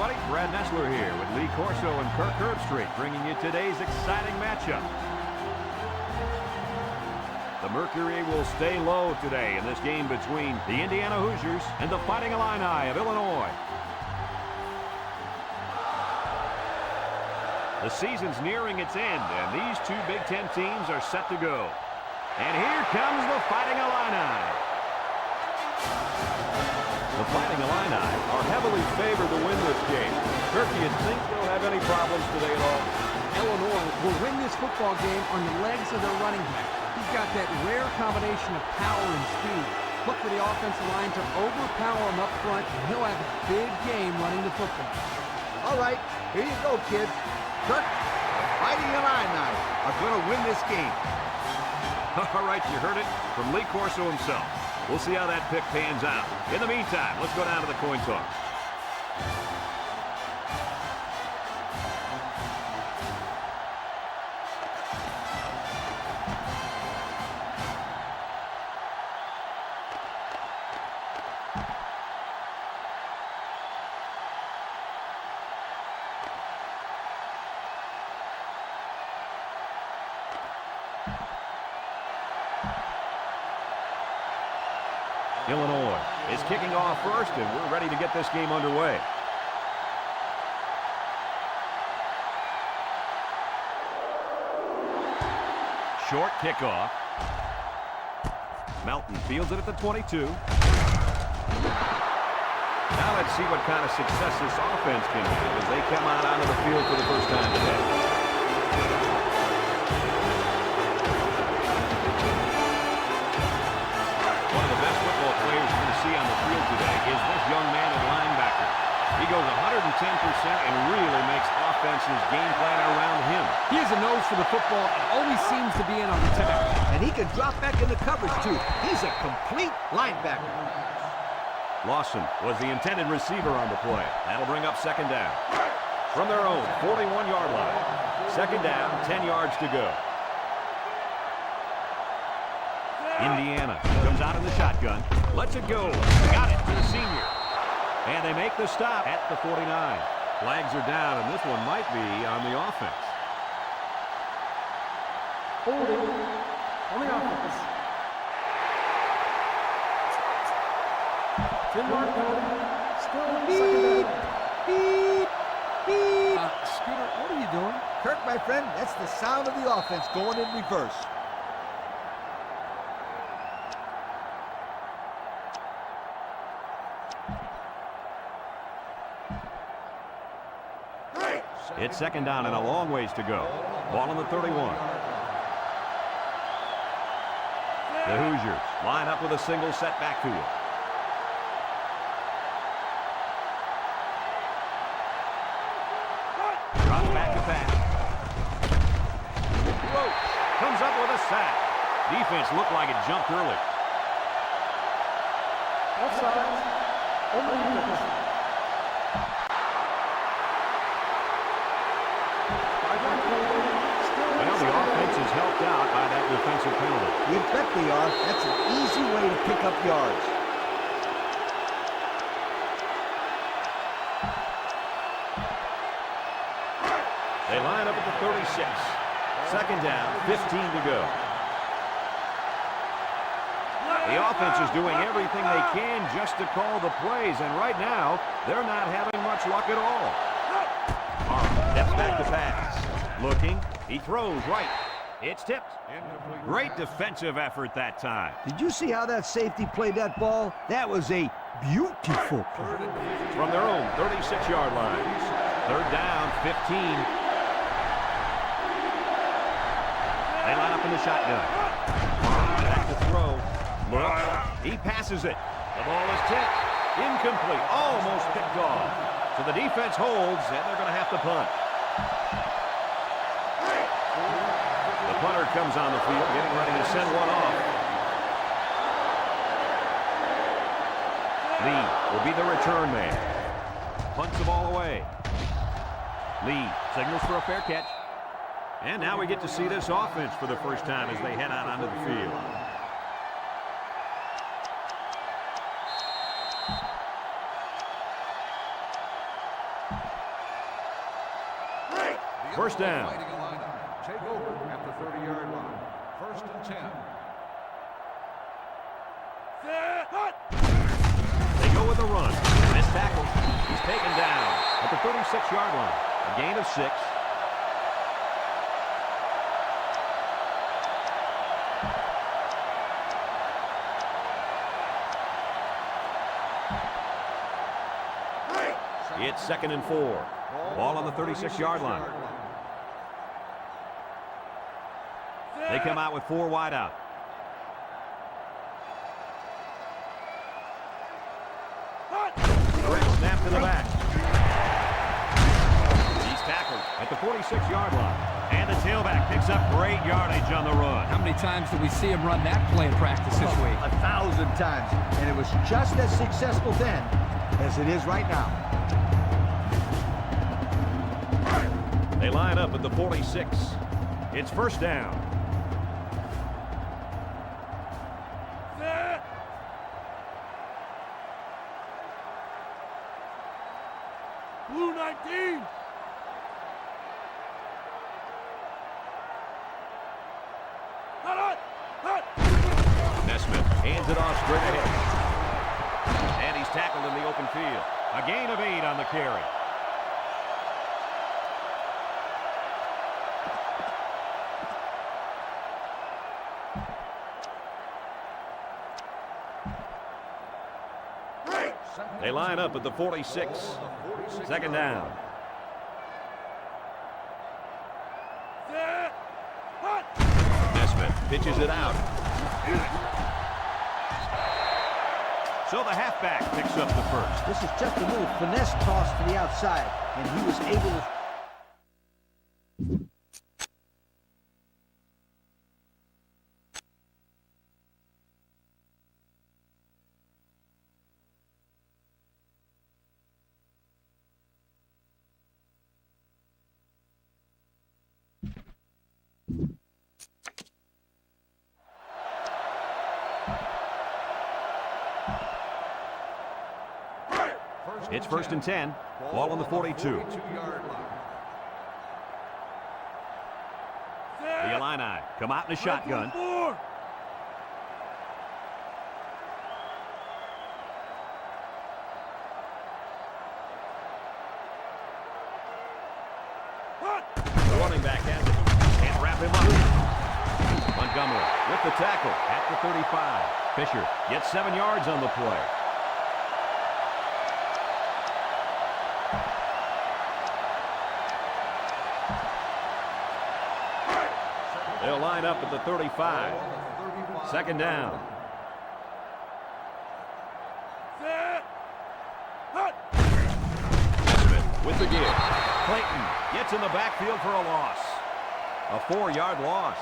everybody. Brad Nessler here with Lee Corso and Kirk Herbstreit, bringing you today's exciting matchup. The mercury will stay low today in this game between the Indiana Hoosiers and the Fighting Illini of Illinois. The season's nearing its end, and these two Big Ten teams are set to go. And here comes the Fighting Illini. The Fighting Illini are heavily favored to win this game. Kirk, do you think they'll have any problems today at all? Illinois will win this football game on the legs of their running back. He's got that rare combination of power and speed. Look for the offensive line to overpower him up front, and he'll have a big game running the football. All right, here you go, kids. Kirk, the Fighting Illini are going to win this game. All right, you heard it from Lee Corso himself. We'll see how that pick pans out. In the meantime, let's go down to the coin toss. Illinois is kicking off first, and we're ready to get this game underway. Short kickoff. Melton fields it at the 22. Now let's see what kind of success this offense can have as they come out onto the field for the first time today. On the field today is this young man at linebacker. He goes 110% and really makes offenses game plan around him. He has a nose for the football and always seems to be in on the tackle. And he can drop back into coverage, too. He's a complete linebacker. Lawson was the intended receiver on the play. That'll bring up second down. From their own 41-yard line. Second down, 10 yards to go. Indiana comes out in the shotgun. Lets it go. Got it to the senior. And they make the stop at the 49. Flags are down, and this one might be on the offense. Holding on the offense. 10-yard penalty. Still second down. Scooter, what are you doing? Kirk, my friend, that's the sound of the offense going in reverse. It's second down and a long ways to go. Ball on the 31. The Hoosiers line up with a single set backfield. Drops back to pass. Roach comes up with a sack. Defense looked like it jumped early. Offside. Well, the offense is helped out by that defensive penalty. You bet they are. That's an easy way to pick up yards. They line up at the 36. Second down, 15 to go. The offense is doing everything they can just to call the plays, and right now, they're not having much luck at all. Steps back to pass. Looking. He throws right. It's tipped. Great defensive effort that time. Did you see how that safety played that ball? That was a beautiful play. From their own 36-yard line. Third down, 15. They line up in the shotgun. Back to throw. Look. He passes it. The ball is tipped. Incomplete. Almost picked off. So the defense holds, and they're going to have to punt. The punter comes on the field, getting ready to send one off. Lee will be the return man. Punts the ball away. Lee signals for a fair catch. And now we get to see this offense for the first time as they head out onto the field. first down. Take over at the 30-yard line. First and 10. They go with a run. Missed tackle. He's taken down at the 36-yard line. A gain of 6. It's 2nd and 4. Ball on the 36-yard line. They come out with 4 wide out. Direct snap to the back. He's tackled at the 46-yard line. And the tailback picks up great yardage on the run. How many times did we see him run that play in practice this week? 1,000 times. And it was just as successful then as it is right now. They line up at the 46. It's first down. Blue 19. Nesmith hands it off straight ahead. And he's tackled in the open field. A gain of 8 on the carry. They line up at the 46. 2nd down. Nesmith pitches it out. So the halfback picks up the first. This is just a little finesse toss to the outside, and he was able to... It's 1st and 10. Ball on the 42. The Illini come out in a shotgun. The running back has it. Can't wrap him up. Montgomery with the tackle at the 35. Fisher gets 7 yards on the play. They'll line up at the 35. 2nd down. Smith with the give. Clayton gets in the backfield for a loss. A 4-yard loss.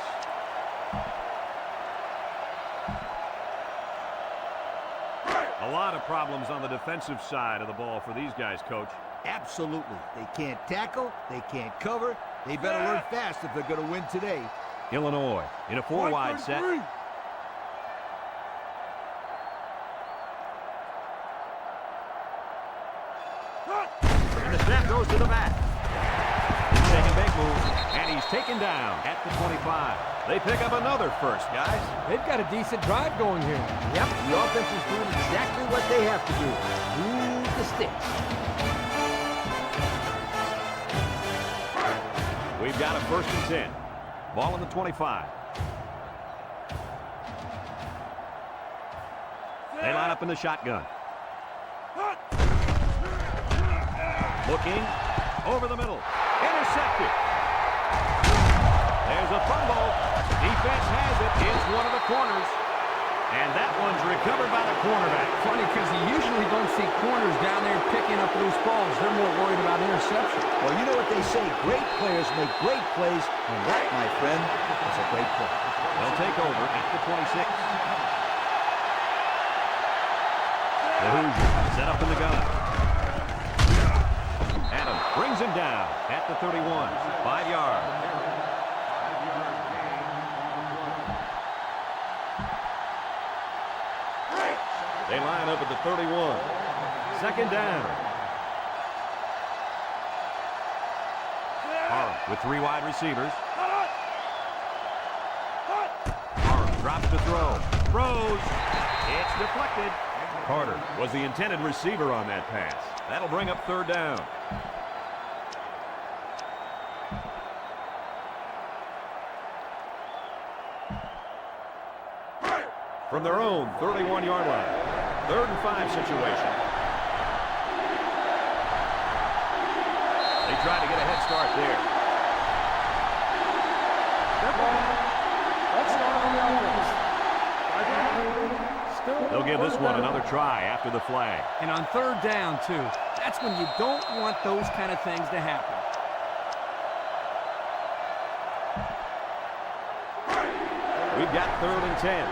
A lot of problems on the defensive side of the ball for these guys, Coach. Absolutely. They can't tackle. They can't cover. They better learn fast if they're going to win today. Illinois in a 4-wide set. And the snap goes to the back. He's taking big moves, and he's taken down at the 25. They pick up another first, guys. They've got a decent drive going here. Yep, the offense is doing exactly what they have to do. Move the sticks. We've got a 1st and 10. Ball on the 25. They line up in the shotgun. Looking over the middle. Intercepted. There's a fumble. Defense has it. It's one of the corners. And that one's recovered by the cornerback. Funny because you usually don't see corners down there picking up loose balls. They're more worried about interception. Well, you know what they say. Great players make great plays. And that, my friend, is a great play. They'll take over at the 26. The Hoosiers set up in the gun. Adam brings him down at the 31. 5 yards. They line up at the 31. 2nd down. Parham with 3 wide receivers. Carter drops to throw. Throws. It's deflected. Carter was the intended receiver on that pass. That'll bring up 3rd down. From their own 31-yard line. 3rd and 5 situation. They try to get a head start there. They'll give this one another try after the flag. And on 3rd down, too. That's when you don't want those kind of things to happen. We've got 3rd and 10.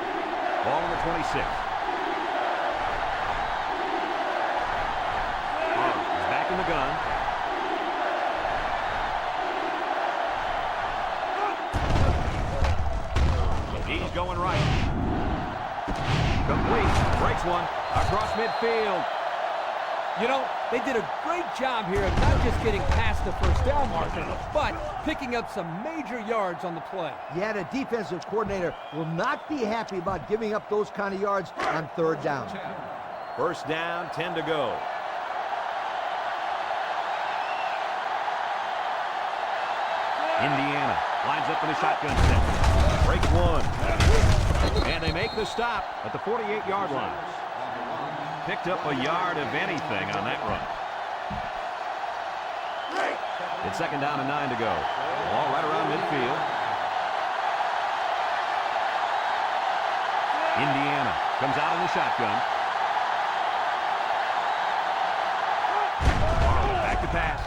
Ball on the 26. He's back in the gun. He's going right. Complete. Breaks one across midfield. You know, they did a great job here of not just getting past the first down marker, but picking up some major yards on the play. Yeah, the defensive coordinator will not be happy about giving up those kind of yards on 3rd down. 1st down, 10 to go. Indiana lines up in a shotgun set. Breaks one. And they make the stop at the 48-yard line. Picked up a yard of anything on that run. It's 2nd down and 9 to go. Ball right around midfield. Indiana comes out in the shotgun. Back to pass.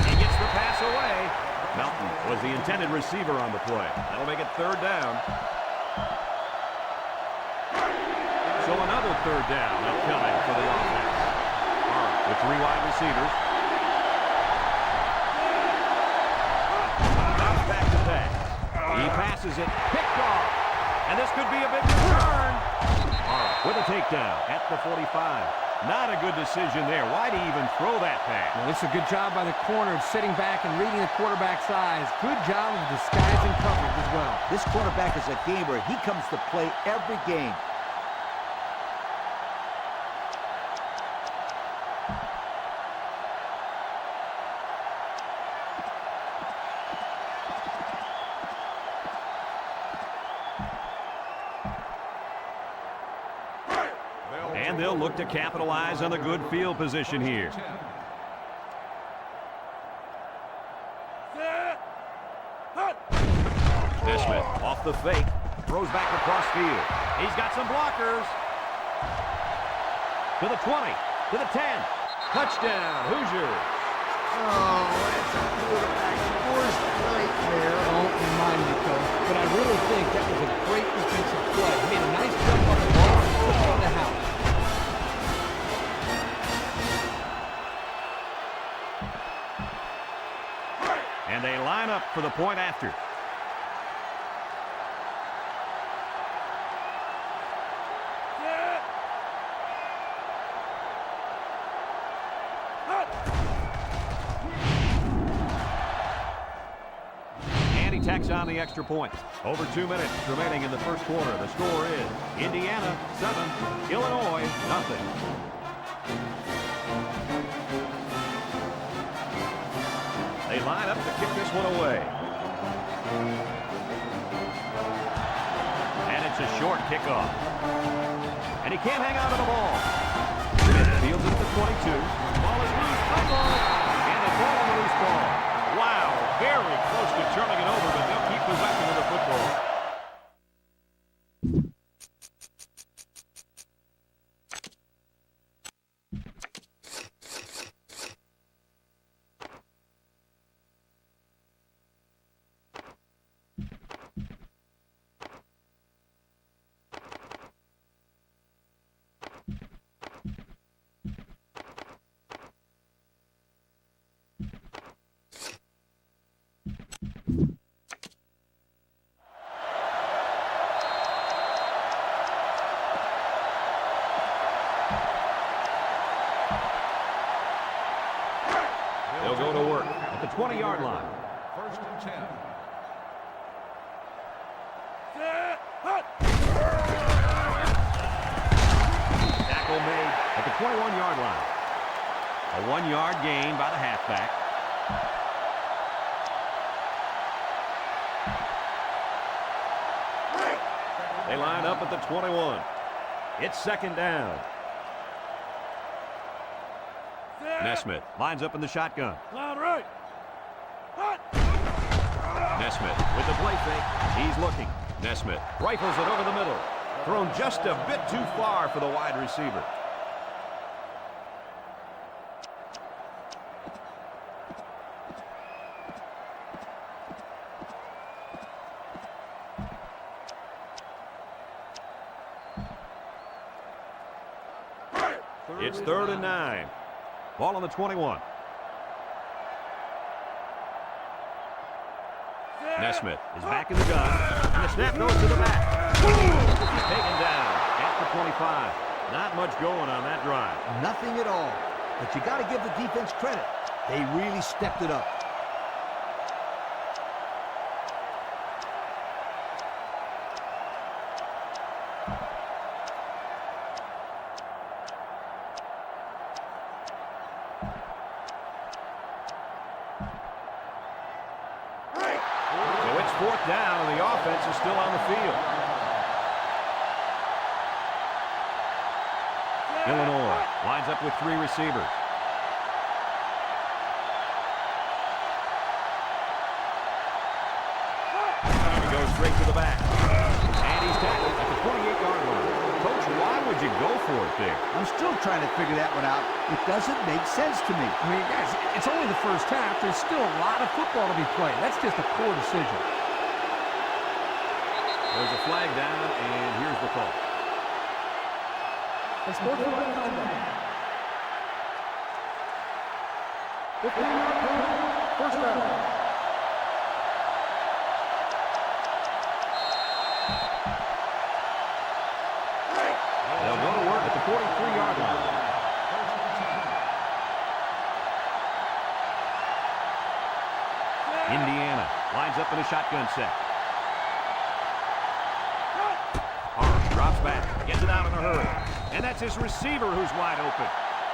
He gets the pass away. Melton was the intended receiver on the play. That'll make it 3rd down. So another 3rd down upcoming for the offense. With 3 wide receivers. Back to pass. He passes it. Picked off. And this could be a big return. With a takedown at the 45. Not a good decision there. Why do you even throw that pass? Well, it's a good job by the corner of sitting back and reading the quarterback's eyes. Good job of disguising coverage as well. This quarterback is a gamer. He comes to play every game. And they'll look to capitalize on the good field position here. Nesmith off the fake. Throws back across field. He's got some blockers. To the 20. To the 10. Touchdown, Hoosiers. Oh, that's a quarterback's worst nightmare. Don't remind me, Coach. But I really think that was a great defensive play. He made a nice jump on the ball and put it in the house. And they line up for the point after. And he tacks on the extra point. Over 2 minutes remaining in the first quarter. The score is Indiana 7, Illinois nothing. They line up to kick this one away. And it's a short kickoff. And he can't hang on to the ball. Smith fields it at the 22. Ball is loose. Fumble. And the ball on the loose ball. Wow. Very close to turning it over, but they'll keep possession of the football. 10. Tackle made at the 21-yard line. A 1-yard gain by the halfback. They line up at the 21. It's second down. Nesmith lines up in the shotgun. Nesmith with the play fake. He's looking. Nesmith rifles it over the middle. Thrown just a bit too far for the wide receiver. It's 3rd and 9. Ball on the 21. Nesmith is back in the gun. And the snap goes to the back. He's taken down at the 25. Not much going on that drive. Nothing at all. But you got to give the defense credit. They really stepped it up. So it's 4th down, and the offense is still on the field. Illinois lines up with 3 receivers. And he goes straight to the back. And he's tackled at the 28-yard line. Coach, why would you go for it there? I'm still trying to figure that one out. It doesn't make sense to me. I mean, guys, it's only the first half. There's still a lot of football to be played. That's just a poor decision. There's a flag down, and here's the call. It's 4th and 1. 15-yard penalty. First down. They'll go to work at the 43-yard line. Indiana lines up in a shotgun set. Arm drops back, gets it out in a hurry. And that's his receiver who's wide open.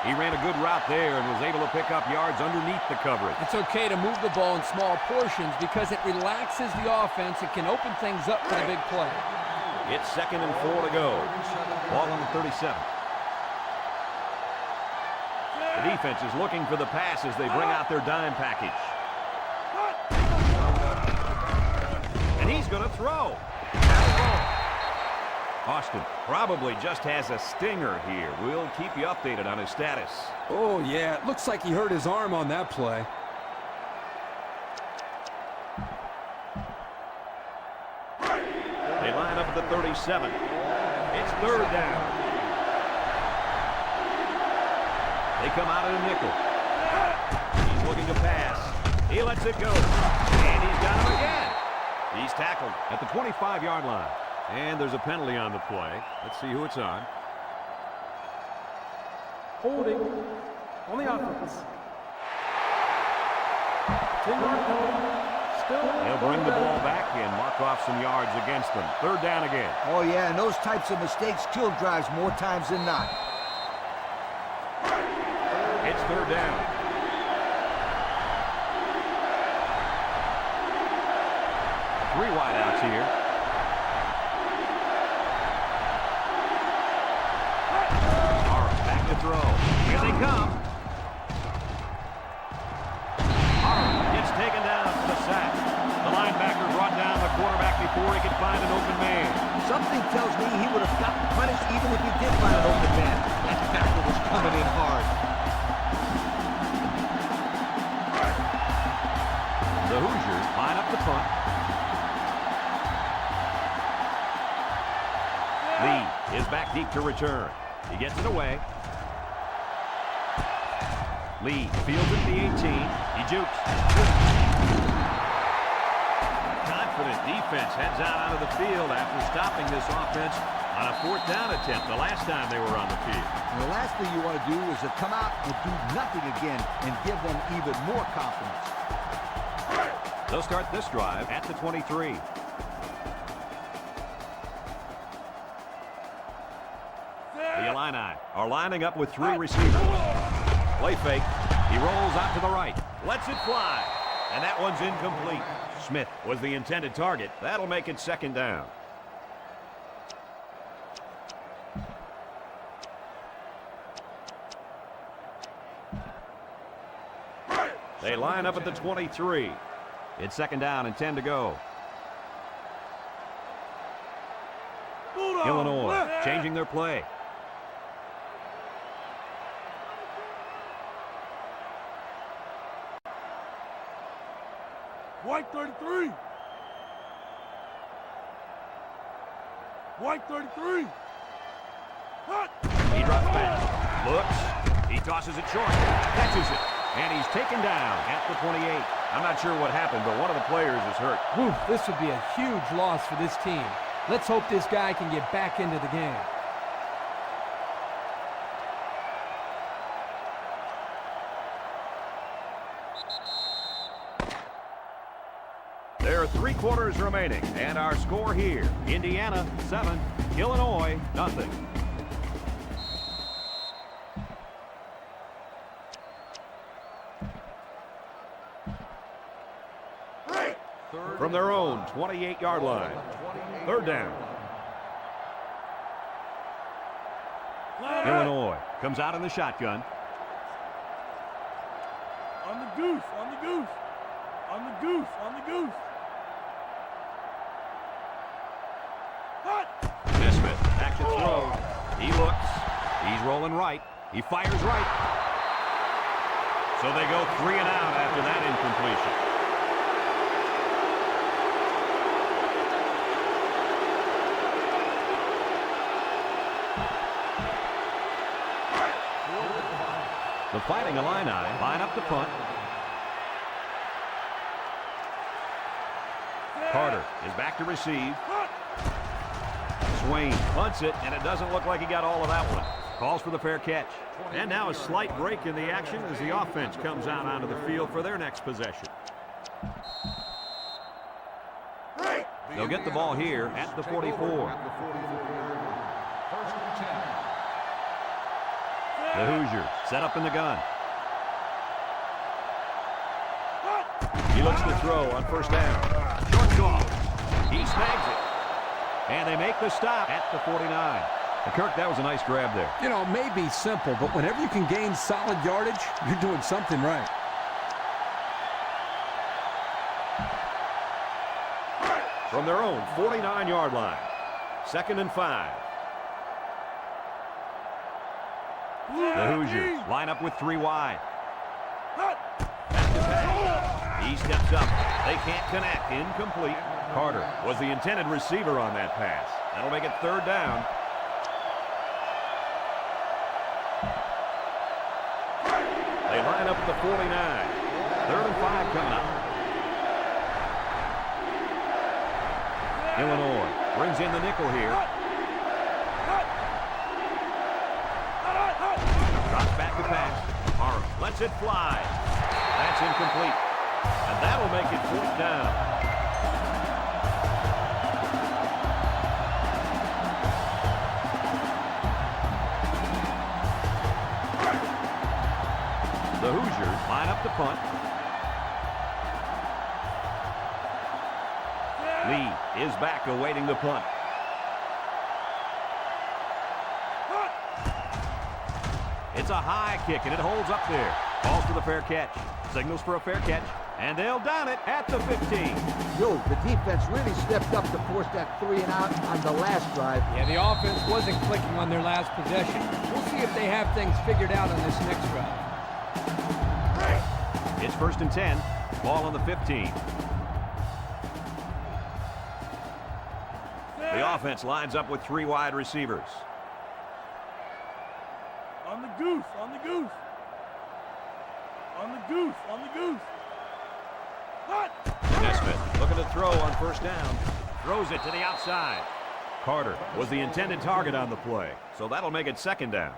He ran a good route there and was able to pick up yards underneath the coverage. It's okay to move the ball in small portions because it relaxes the offense. It can open things up for the big play. It's 2nd and 4 to go. Ball on the 37. The defense is looking for the pass as they bring out their dime package. And he's going to throw. Austin probably just has a stinger here. We'll keep you updated on his status. Oh, yeah. It looks like he hurt his arm on that play. They line up at the 37. It's 3rd down. They come out in a nickel. He's looking to pass. He lets it go. And he's got him again. He's tackled at the 25-yard line. And there's a penalty on the play. Let's see who it's on. Holding on the offense. 10-yard penalty. He'll bring the ball back and mark off some yards against them. 3rd down again. Oh, yeah, and those types of mistakes kill drives more times than not. It's 3rd down. Three wideouts here. Arm back to throw. Here they come. Arm gets taken down for the sack. The linebacker brought down the quarterback before he could find an open man. Something tells me he would have gotten punished even if he did find an open man. That tackle was coming in hard. The Hoosiers line up the punt. Lee is back deep to return. He gets it away. Lee fields at the 18. He jukes. Confident defense heads out onto the field after stopping this offense on a 4th down attempt the last time they were on the field. And the last thing you want to do is to come out and do nothing again and give them even more confidence. They'll start this drive at the 23. The Illini are lining up with 3 receivers. Play fake. He rolls out to the right. Lets it fly. And that one's incomplete. Smith was the intended target. That'll make it second down. They line up at the 23. It's second down and 10 to go. Illinois changing their play. White 33. White 33. Hot. He drops back. Looks. He tosses it short. Catches it. And he's taken down at the 28. I'm not sure what happened, but one of the players is hurt. Whew, this would be a huge loss for this team. Let's hope this guy can get back into the game. There are 3 quarters remaining, and our score here, Indiana 7, Illinois nothing. From their own 28-yard line, third down. Illinois comes out in the shotgun. On the goose, on the goose. On the goose, on the goose. Hot. Nesmith back to throw. He looks. He's rolling right. He fires right. So they go 3 and out after that incompletion. The Fighting Illini line up the punt. Carter is back to receive. Swain punts it, and it doesn't look like he got all of that one. Calls for the fair catch. And now a slight break in the action as the offense comes out onto the field for their next possession. They'll get the ball here at the 44. The Hoosiers set up in the gun. He looks to throw on first down. Short goal. He snags it. And they make the stop at the 49. And Kirk, that was a nice grab there. You know, it may be simple, but whenever you can gain solid yardage, you're doing something right. From their own 49-yard line. Second and 5. The Hoosiers line up with 3 wide. Back to pass. He steps up. They can't connect. Incomplete. Carter was the intended receiver on that pass. That'll make it third down. They line up at the 49. Third and 5 coming up. Illinois brings in the nickel here. Drops back to pass. Arm lets it fly. That's incomplete. And that'll make it fourth down. The Hoosiers line up the punt. Lee is back awaiting the punt. It's a high kick, and it holds up there. Calls for the fair catch. Signals for a fair catch, and they'll down it at the 15. Yo, the defense really stepped up to force that 3 and out on the last drive. Yeah, the offense wasn't clicking on their last possession. We'll see if they have things figured out on this next drive. It's first and 10. Ball on the 15. The offense lines up with 3 wide receivers. On the goose, on the goose. On the goose, on the goose. Hot. Nesmith looking to throw on first down. Throws it to the outside. Carter was the intended target on the play, so that'll make it second down.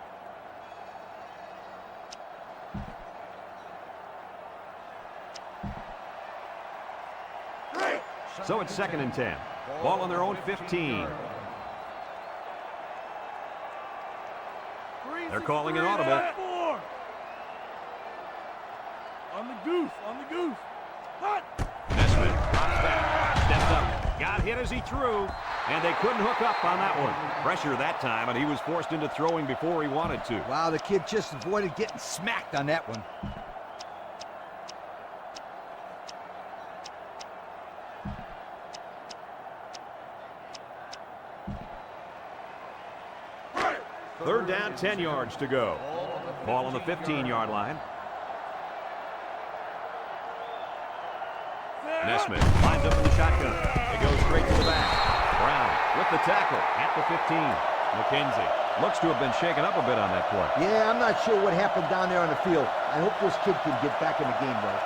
So it's 2nd and 10. Ball on their own 15. They're calling an audible. On the goose, on the goose. Hot. Nesmith drops back, steps up, got hit as he threw, and they couldn't hook up on that one. Pressure that time, and he was forced into throwing before he wanted to. Wow, the kid just avoided getting smacked on that one. Third down, 10 yards to go. Ball on the 15-yard line. Nesmith lines up in the shotgun. It goes straight to the back. Brown with the tackle at the 15. McKenzie looks to have been shaken up a bit on that play. Yeah, I'm not sure what happened down there on the field. I hope this kid can get back in the game, though.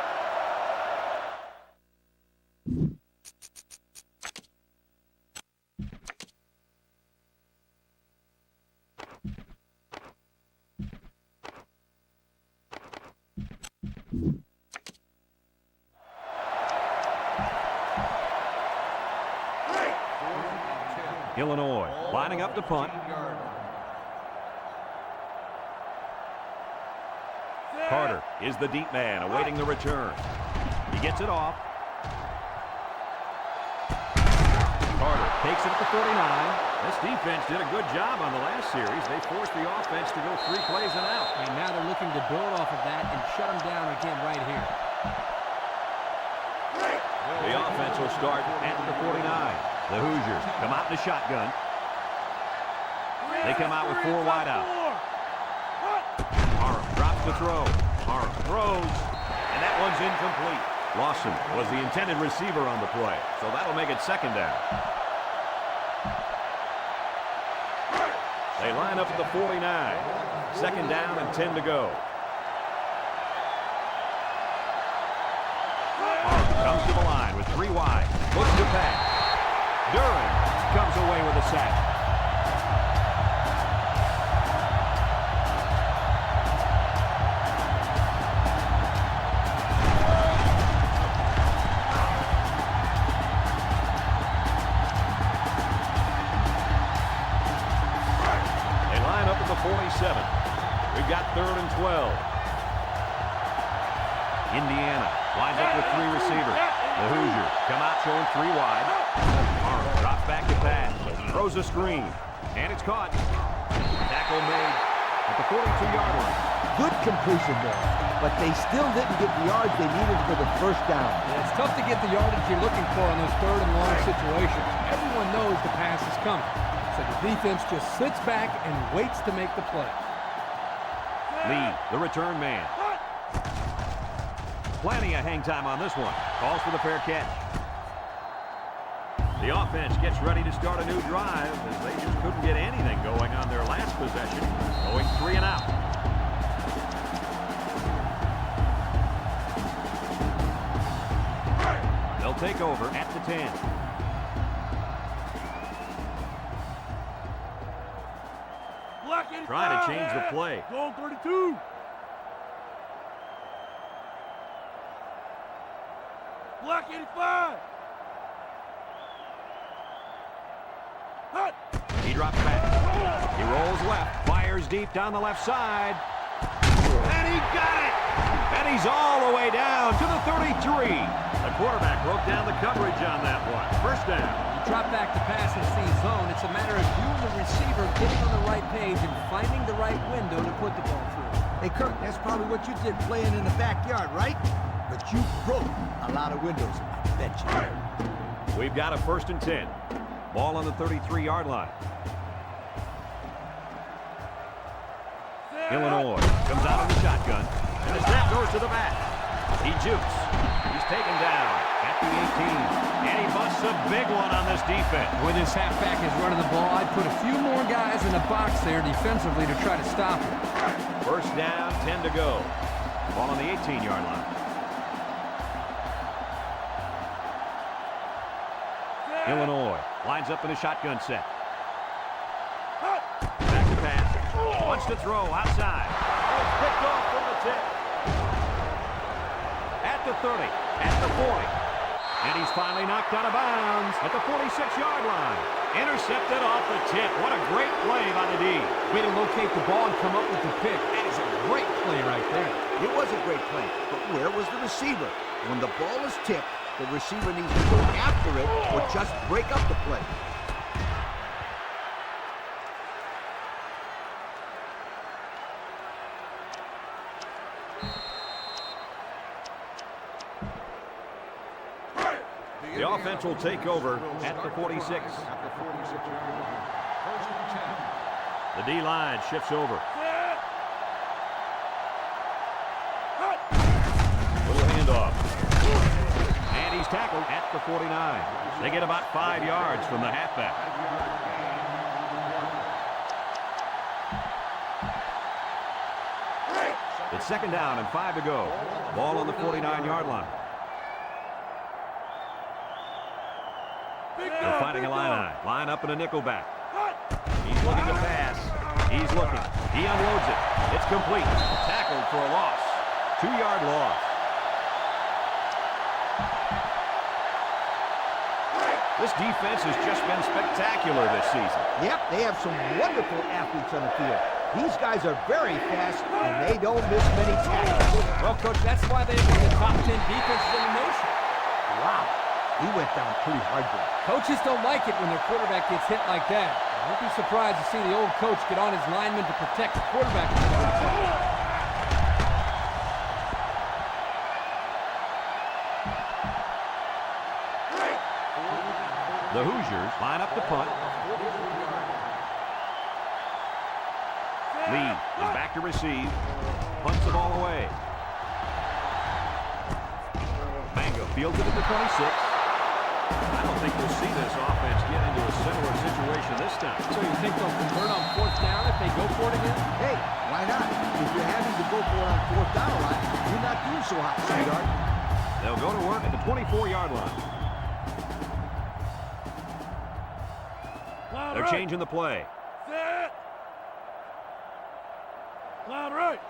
Illinois lining up to punt. Carter is the deep man awaiting the return. He gets it off. Carter takes it at the 49. This defense did a good job on the last series. They forced the offense to go 3 plays and out. And now they're looking to build off of that and shut them down again right here. The offense will start at the 49. The Hoosiers come out in the shotgun. They come out with 4 wide out. Parham drops the throw. Parham throws, and that one's incomplete. Lawson was the intended receiver on the play, so that'll make it 2nd down. They line up at the 49. 2nd down and 10 to go. Parham comes to the line with 3 wide. Looks to pass. Duran comes away with a sack. They line up at the 47. We've got 3rd and 12. Indiana lines up with 3 receivers. The Hoosiers come out showing 3 wide. Arnold drops back to pass. Throws a screen. And it's caught. Tackle made at the 42-yard line. Good completion there, but they still didn't get the yards they needed for the 1st down. Yeah, it's tough to get the yardage you're looking for on those 3rd and long situations. Everyone knows the pass is coming. So the defense just sits back and waits to make the play. Lee, the return man. Plenty of hang time on this one. Calls for the fair catch. The offense gets ready to start a new drive as they just couldn't get anything going on their last possession. Going 3 and out. They'll take over at the 10. Trying to change the play. Goal 32. Black 85. Hut. He drops back. He rolls left. Fires deep down the left side. And he got it. And he's all the way down to the 33. The quarterback broke down the coverage on that one. 1st down. You drop back to pass and see zone. It's a matter of you and the receiver getting on the right page and finding the right window to put the ball through. Hey, Kirk, that's probably what you did playing in the backyard, right? But you broke a lot of windows, I bet you. We've got a 1st and 10. Ball on the 33-yard line. Illinois comes out of the shotgun. And the snap goes to the back. He jukes. He's taken down at the 18. And he busts a big one on this defense. When this halfback is running the ball, I'd put a few more guys in the box there defensively to try to stop him. 1st down, 10 to go. Ball on the 18-yard line. Illinois lines up in a shotgun set. Back to pass. Wants to throw outside. It's picked off from the tip. At the 30, at the 40. And he's finally knocked out of bounds at the 46-yard line. Intercepted off the tip. What a great play by the D. Way to locate the ball and come up with the pick. That is a great play right there. It was a great play, but where was the receiver? When the ball is tipped, the receiver needs to go after it or just break up the play. The offense will take over at the 46. The D-line shifts over. Little handoff. And he's tackled at the 49. They get about 5 yards from the halfback. It's second down and 5 to go. Ball on the 49-yard line. They're finding a line up in a nickel back. He's looking to pass. He's looking. He unloads it. It's complete. Tackled for a loss. 2-yard loss. This defense has just been spectacular this season. Yep, they have some wonderful athletes on the field. These guys are very fast, and they don't miss many tackles. Well, Coach, that's why they're one of the top 10 defenses in the nation. Wow, he went down pretty hard there. Coaches don't like it when their quarterback gets hit like that. I won't be surprised to see the old coach get on his lineman to protect the quarterback. The Hoosiers line up to punt. Lee is back to receive. Punts the ball away. Mango fields it at the 26. I don't think we'll see this offense get into a similar situation this time. So you think they'll convert on 4th down if they go for it again? Hey, why not? If you're having to go for it on 4th down a lot, you're not doing so hot, sweetheart. They'll go to work at the 24-yard line. They're changing the play. Set. Line right.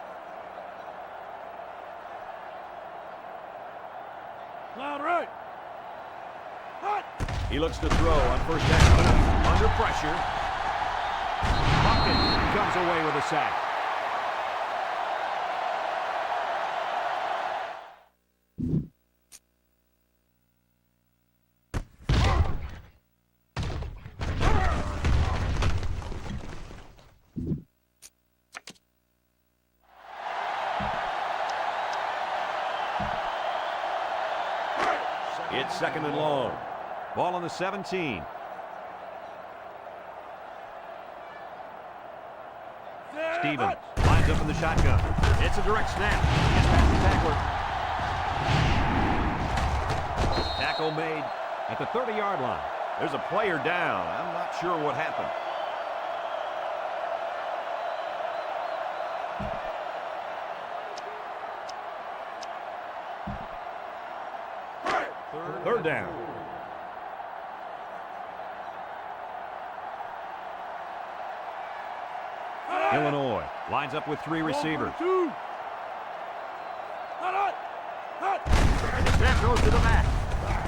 Line right. Hot. He looks to throw on first down. Under pressure. Hopkins comes away with a sack. It's second and long. Ball on the 17. Stevens lines up in the shotgun. It's a direct snap. Gets past the tackler. Tackle made at the 30-yard line. There's a player down. I'm not sure what happened. Third down. Illinois lines up with 3 receivers. Two. Hot. Hot. And the snap goes to the back.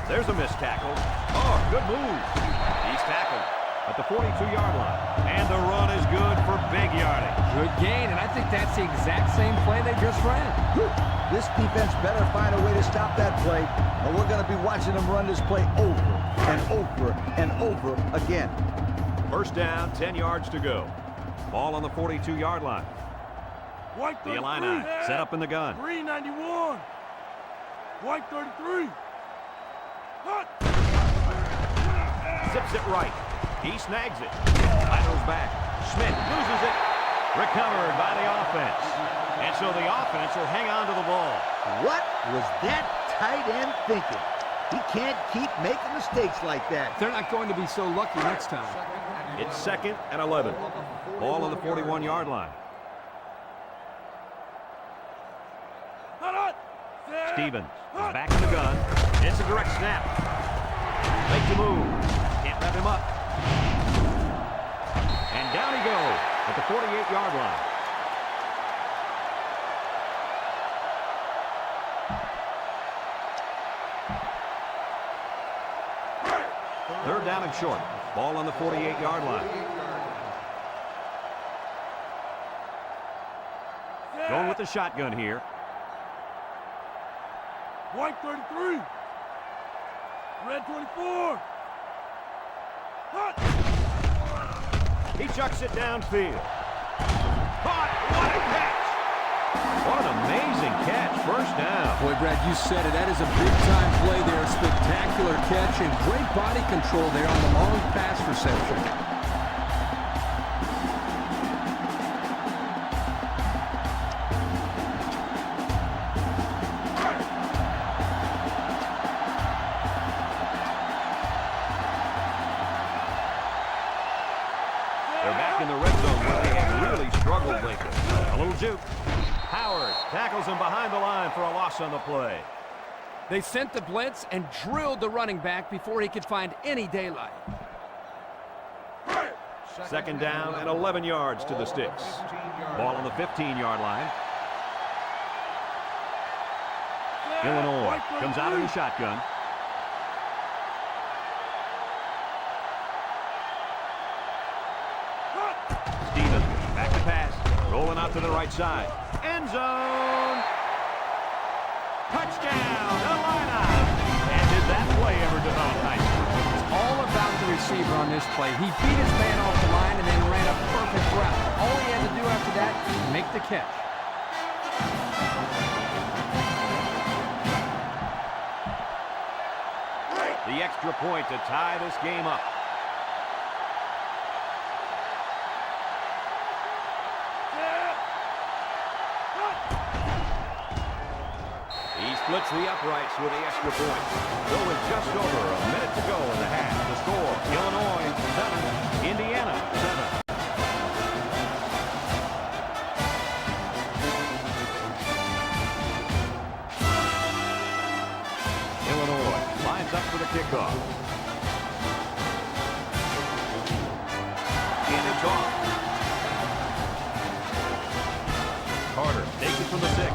There's a missed tackle. Oh, good move. He's tackled at the 42-yard line. And the run is good for big yardage. Good gain, and I think that's the exact same play they just ran. This defense better find a way to stop that play, or we're going to be watching them run this play over and over and over again. First down, 10 yards to go. Ball on the 42-yard line. White 33. The Illini set up in the gun. 391. White 33. Hot. Zips it right. He snags it. Idles back. Schmidt loses it. Recovered by the offense. And so the offense will hang on to the ball. What was that tight end thinking? He can't keep making mistakes like that. They're not going to be so lucky next time. It's second and 11. Ball on the 41-yard line. Hot. Stevens is back in the gun. It's a direct snap. Makes the move. Can't wrap him up. And down he goes at the 48-yard line. Third down and short. Ball on the 48-yard line. Going with the shotgun here. White 33. Red 24. Hot. He chucks it downfield. Caught. What a catch. What an amazing catch. First down. Boy, Brad, you said it. That is a big-time play there. Spectacular catch and great body control there on the long pass reception. They're back in the red zone where they have really struggled lately. A little juke. Howard tackles him behind the line for a loss on the play. They sent the blitz and drilled the running back before he could find any daylight. Second down and 11 yards to the sticks. Ball on the 15-yard line. Illinois comes out in the shotgun. Stevens back to pass. Rolling out to the right side. End zone. Touchdown, Atlanta. And did that play ever develop nicely? It's all about the receiver on this play. He beat his man off the line and then ran a perfect route. All he had to do after that, make the catch. The extra point to tie this game up. He splits the uprights with the extra point. Still with just over a minute to go in the half. The score, Illinois 7, Indiana 7. Illinois lines up for the kickoff. And it's off. Carter takes it from the 6.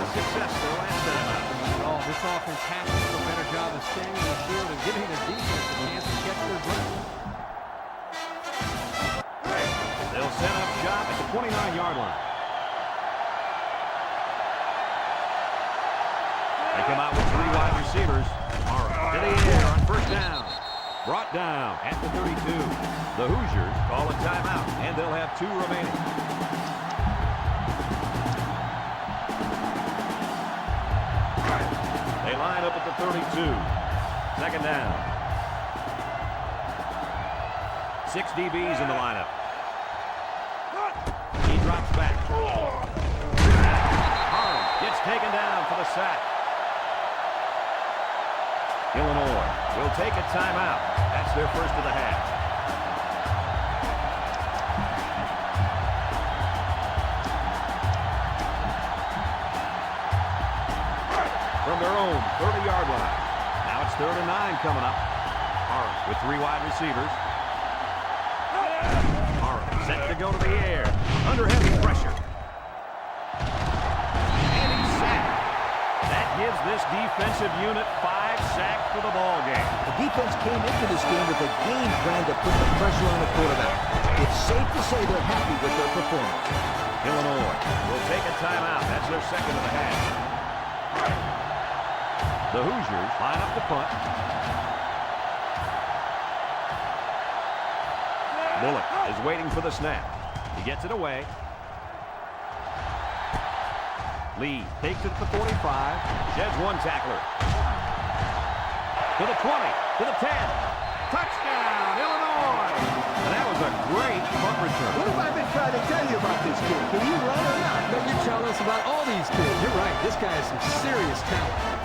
Success their last time out. Oh, this offense has to do a better job of staying in the field and giving their defense a chance to catch their breath. They'll set up shop at the 29-yard line. They come out with 3 wide receivers. Morrow to the air on first down. Brought down at the 32. The Hoosiers call a timeout, and they'll have 2 remaining. They line up at the 32. Second down. 6 DBs in the lineup. He drops back. Harm gets taken down for the sack. Illinois will take a timeout. That's their first of the half. From their own 30-yard line. Now it's 3rd and 9 coming up. Harm with 3 wide receivers. Harm set to go to the air. Under heavy pressure. And he's sacked. That gives this defensive unit 5 sacks for the ball game. The defense came into this game with a game plan to put the pressure on the quarterback. It's safe to say they're happy with their performance. Illinois will take a timeout. That's their second of the half. The Hoosiers line up the punt. Bullock is waiting for the snap. He gets it away. Lee takes it to the 45. Sheds 1 tackler. To the 20. To the 10. Touchdown, Illinois! And that was a great punt return. What have I been trying to tell you about this kid? Can he run or not? No, you're telling us about all these kids. You're right. This guy has some serious talent.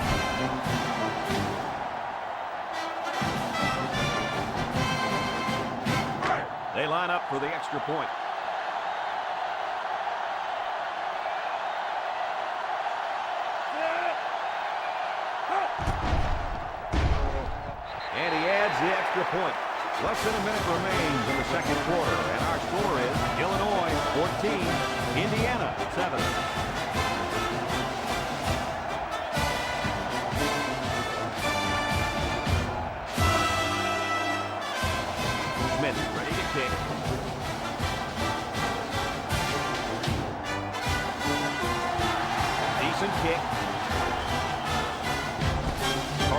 They line up for the extra point. And he adds the extra point. Less than a minute remains in the second quarter, and our score is Illinois 14, Indiana 7.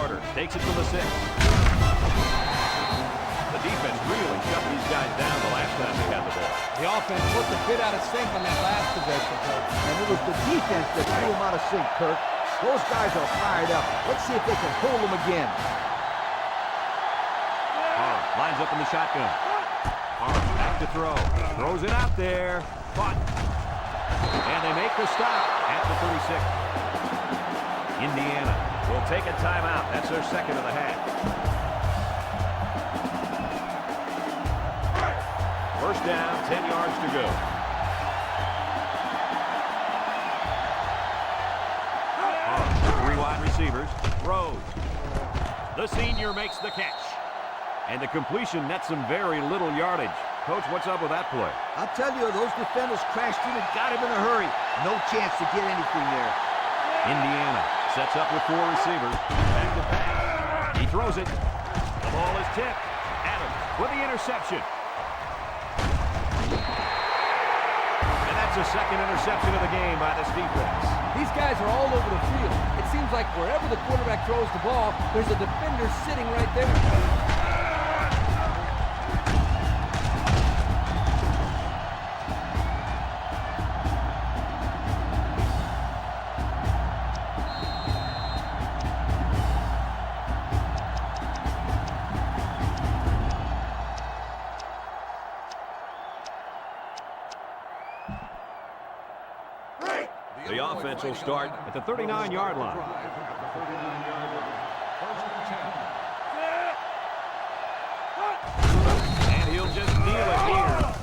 Carter takes it to the 6. The defense really shut these guys down the last time they got the ball. The offense looked a bit out of sync on that last possession, Coach. And it was the defense that threw them out of sync, Kirk. Those guys are fired up. Let's see if they can hold them again. Arm lines up in the shotgun. Arm back to throw. Throws it out there. Caught. And they make the stop at the 36. Indiana will take a timeout. That's their second of the half. First down, 10 yards to go. Three wide receivers. Throws. The senior makes the catch. And the completion nets some very little yardage. Coach, what's up with that play? I'll tell you, those defenders crashed in and got him in a hurry. No chance to get anything there. Indiana sets up with 4 receivers. Back to pass. He throws it. The ball is tipped. Adams with the interception. And that's the second interception of the game by this defense. These guys are all over the field. It seems like wherever the quarterback throws the ball, there's a defender sitting right there. The offense will start at the 39-yard line. And he'll just kneel it here.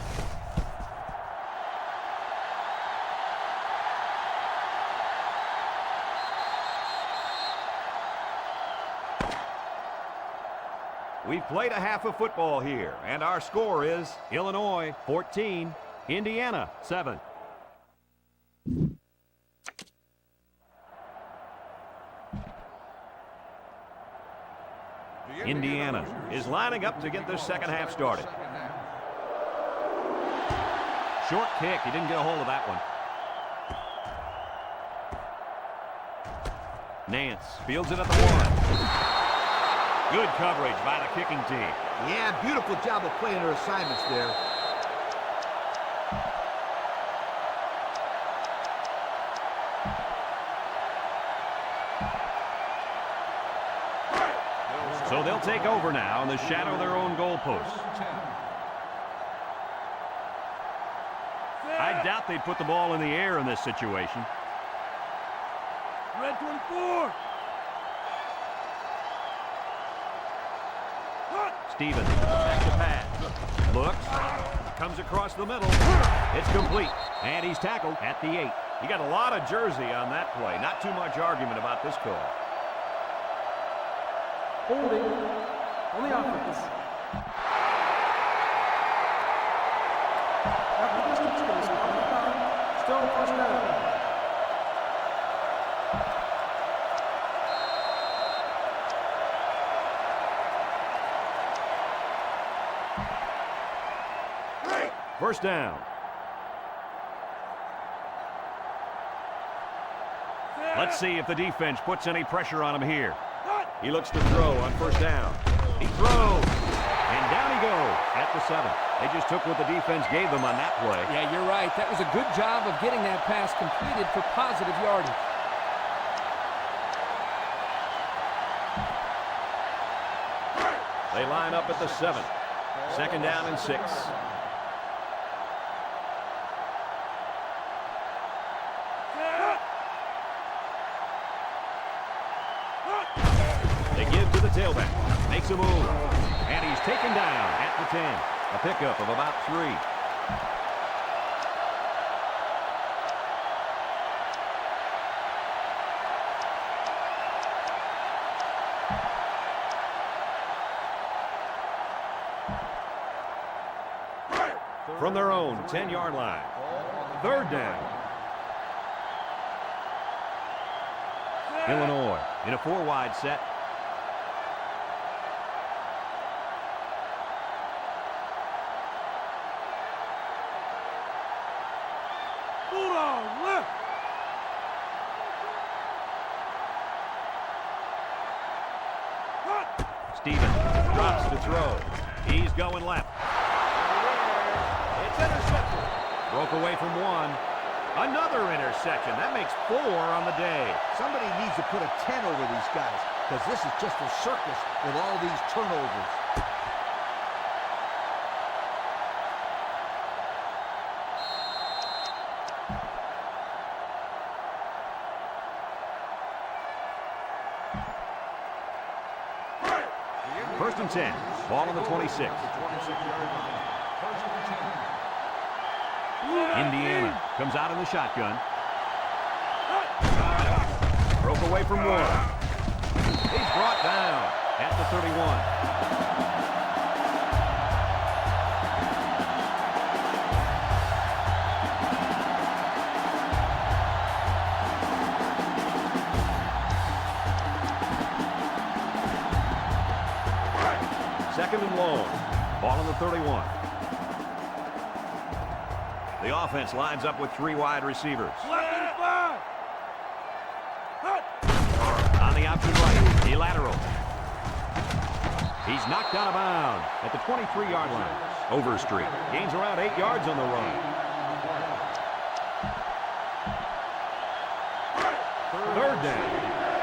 We've played a half of football here, and our score is Illinois 14, Indiana 7. Indiana is lining up to get this second half started. Short kick. He didn't get a hold of that one. Nance fields it at the 1. Good coverage by the kicking team. Yeah, beautiful job of playing their assignments there. So they'll take over now in the shadow of their own goalposts. I doubt they'd put the ball in the air in this situation. Red 24. Stevens back to pass. Looks. Comes across the middle. It's complete. And he's tackled at the 8. You got a lot of jersey on that play. Not too much argument about this call. Holding on the offense. After this continues, still first down. First down. Let's see if the defense puts any pressure on him here. He looks to throw on first down. He throws. And down he goes at the 7. They just took what the defense gave them on that play. Yeah, you're right. That was a good job of getting that pass completed for positive yardage. They line up at the 7. Second down and 6. They give to the tailback. Makes a move. And he's taken down at the 10. A pickup of about 3. From their own 10-yard line. Third down. Illinois in a 4-wide set. Bulldog left. Stevens drops to throw. He's going left. It's intercepted. Broke away from one. Another interception. That makes 4 on the day. Somebody needs to put a 10 over these guys, because this is just a circus with all these turnovers. First and 10. Ball on the 26. Indiana comes out in the shotgun. Broke away from one. He's brought down at the 31. Second and long. Ball on the 31. The offense lines up with 3 wide receivers. On the option right, he lateral. He's knocked out of bounds at the 23-yard line. Overstreet gains around 8 yards on the run. Third down.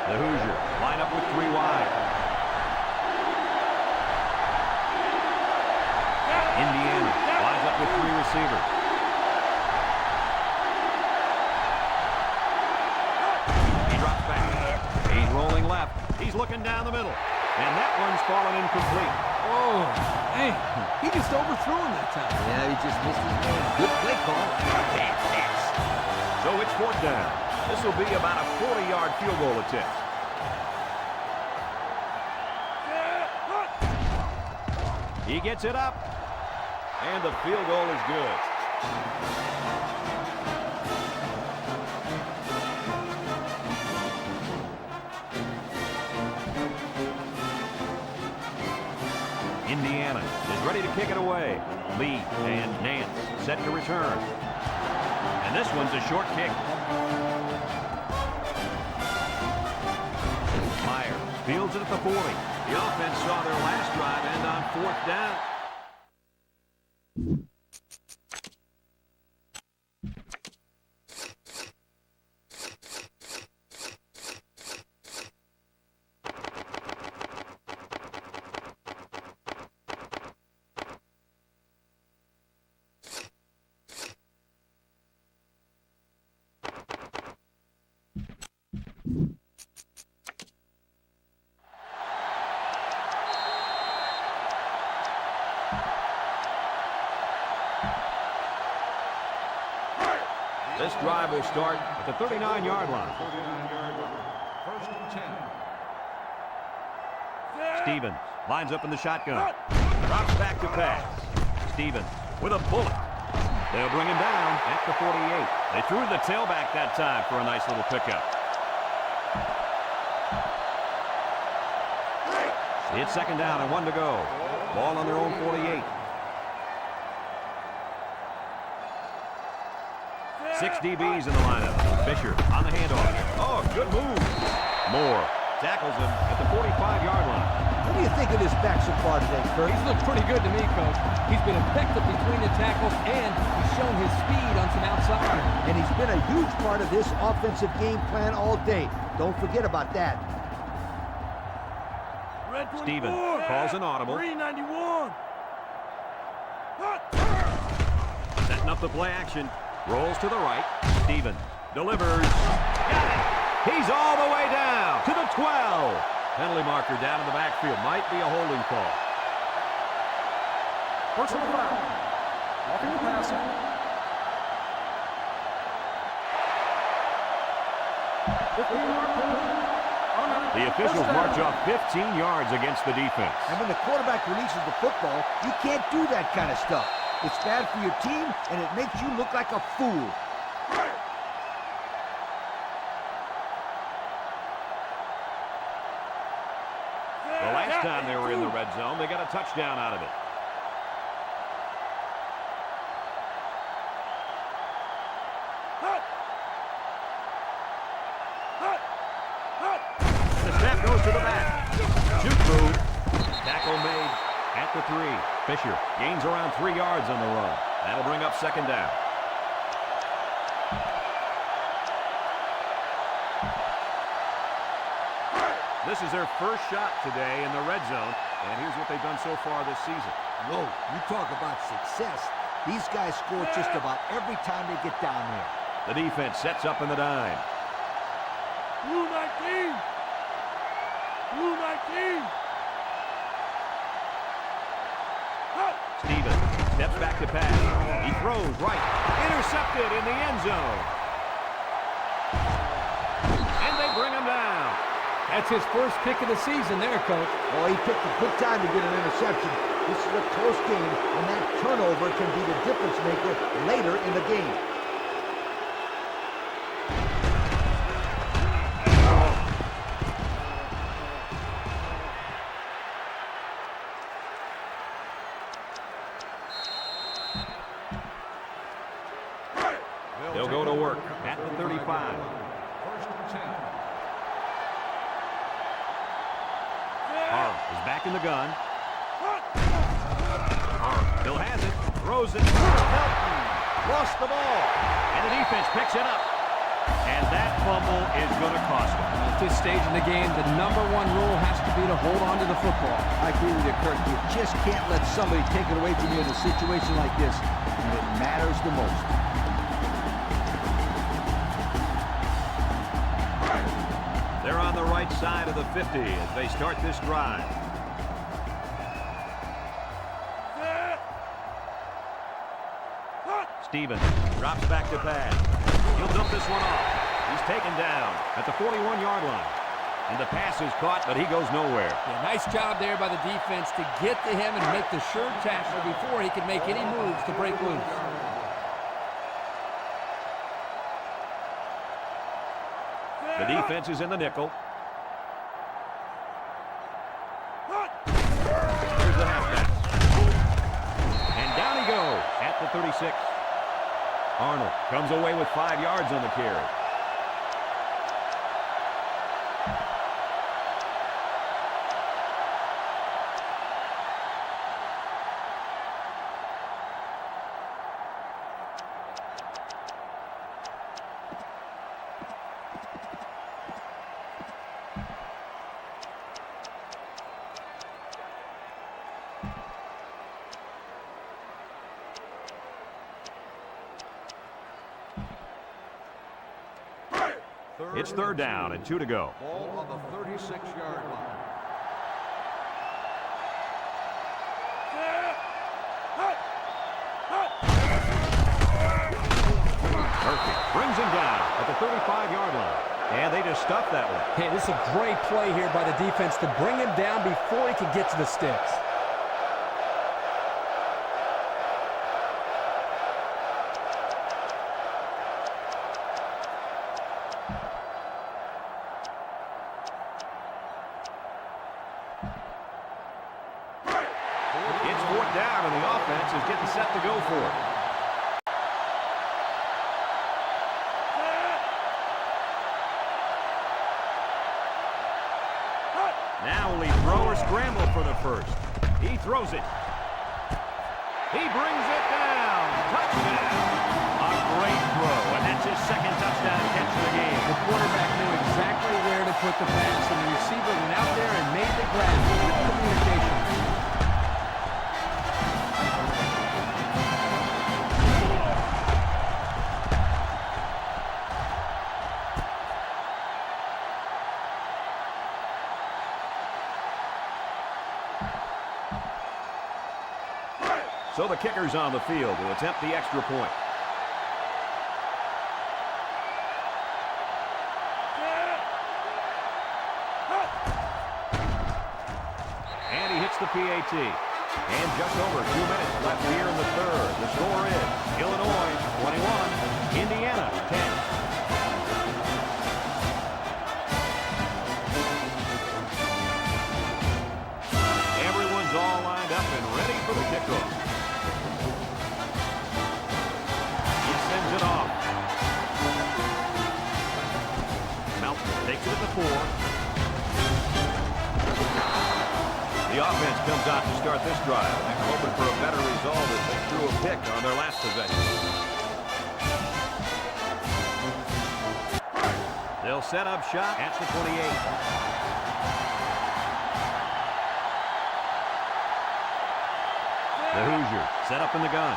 The Hoosiers line up with 3 wide. Indiana lines up with 3 receivers. He drops back. He's rolling left. He's looking down the middle. And that one's fallen incomplete. Oh, man. He just overthrew him that time. Yeah, he just missed his man. Good play call. So it's 4th down. This will be about a 40-yard field goal attempt. He gets it up. And the field goal is good. Indiana is ready to kick it away. Lee and Nance set to return. And this one's a short kick. Myers fields it at the 40. The offense saw their last drive end on 4th down. This drive will start at the 39-yard line. First and 10. Stevens lines up in the shotgun. Drops back to pass. Stevens with a bullet. They'll bring him down at the 48. They threw the tailback that time for a nice little pickup. It's 2nd down and 1 to go. Ball on their own 48. 6 DBs in the lineup. Fisher on the handoff. Oh, good move. Moore tackles him at the 45-yard line. What do you think of this back so far today, Kurt? He's looked pretty good to me, Coach. He's been effective between the tackles, and he's shown his speed on some outside. And he's been a huge part of this offensive game plan all day. Don't forget about that. Stevens calls an audible. 391. Setting up the play action. Rolls to the right. Stevens delivers. Got it. He's all the way down to the 12. Penalty marker down in the backfield. Might be a holding call. Personal foul. Walking the passer. The officials march off 15 yards against the defense. And when the quarterback releases the football, you can't do that kind of stuff. It's bad for your team, and it makes you look like a fool. The last time they were in the red zone, they got a touchdown out of it. The snap goes to the back. Shoot move. 3. Fisher gains around 3 yards on the run. That'll bring up second down. This is their first shot today in the red zone, and here's what they've done so far this season. Whoa, you talk about success. These guys score just about every time they get down there. The defense sets up in the dime. Blue 19. Blue 19. Stevens steps back to pass. He throws right. Intercepted in the end zone. And they bring him down. That's his first kick of the season there, Coach. Oh, he picked a good time to get an interception. This is a close game, and that turnover can be the difference maker later in the game. They'll go to work at the 35. First and 10. Arm is back in the gun. Arm still has it. Throws it. Melton lost the ball. And the defense picks it up. And that fumble is going to cost them. At this stage in the game, the #1 rule has to be to hold on to the football. I agree with you, Kirk. You just can't let somebody take it away from you in a situation like this when it matters the most. They're on the right side of the 50 as they start this drive. Stevens drops back to pass. He'll dump this one off. He's taken down at the 41-yard line. And the pass is caught, but he goes nowhere. Yeah, nice job there by the defense to get to him and make the sure tackle before he could make any moves to break loose. The defense is in the nickel. Here's the halfback. And down he goes at the 36. Arnold comes away with 5 yards on the carry. It's third down and 2 to go. Ball on the 36-yard line. Murphy brings him down at the 35-yard line. And they just stuffed that one. Hey, this is a great play here by the defense to bring him down before he could get to the sticks. It's fourth down, and the offense is getting set to go for it. Now will he throw or scramble for the first? He throws it. He brings it down. Touchdown. A great throw, and that's his second touchdown catch of the game. The quarterback knew exactly where to put the pass, and the receiver went out there and made the grab. Good communication. So the kicker's on the field to attempt the extra point. And he hits the PAT. And just over 2 minutes left here in the third. The score is Illinois 21, Indiana 10. Everyone's all lined up and ready for the kickoff. He sends it off. Melton takes it at the 4. The The offense comes out to start this drive. They're hoping for a better result as they threw a pick on their last possession. They'll set up shop at the 28. The Hoosiers set up in the gun.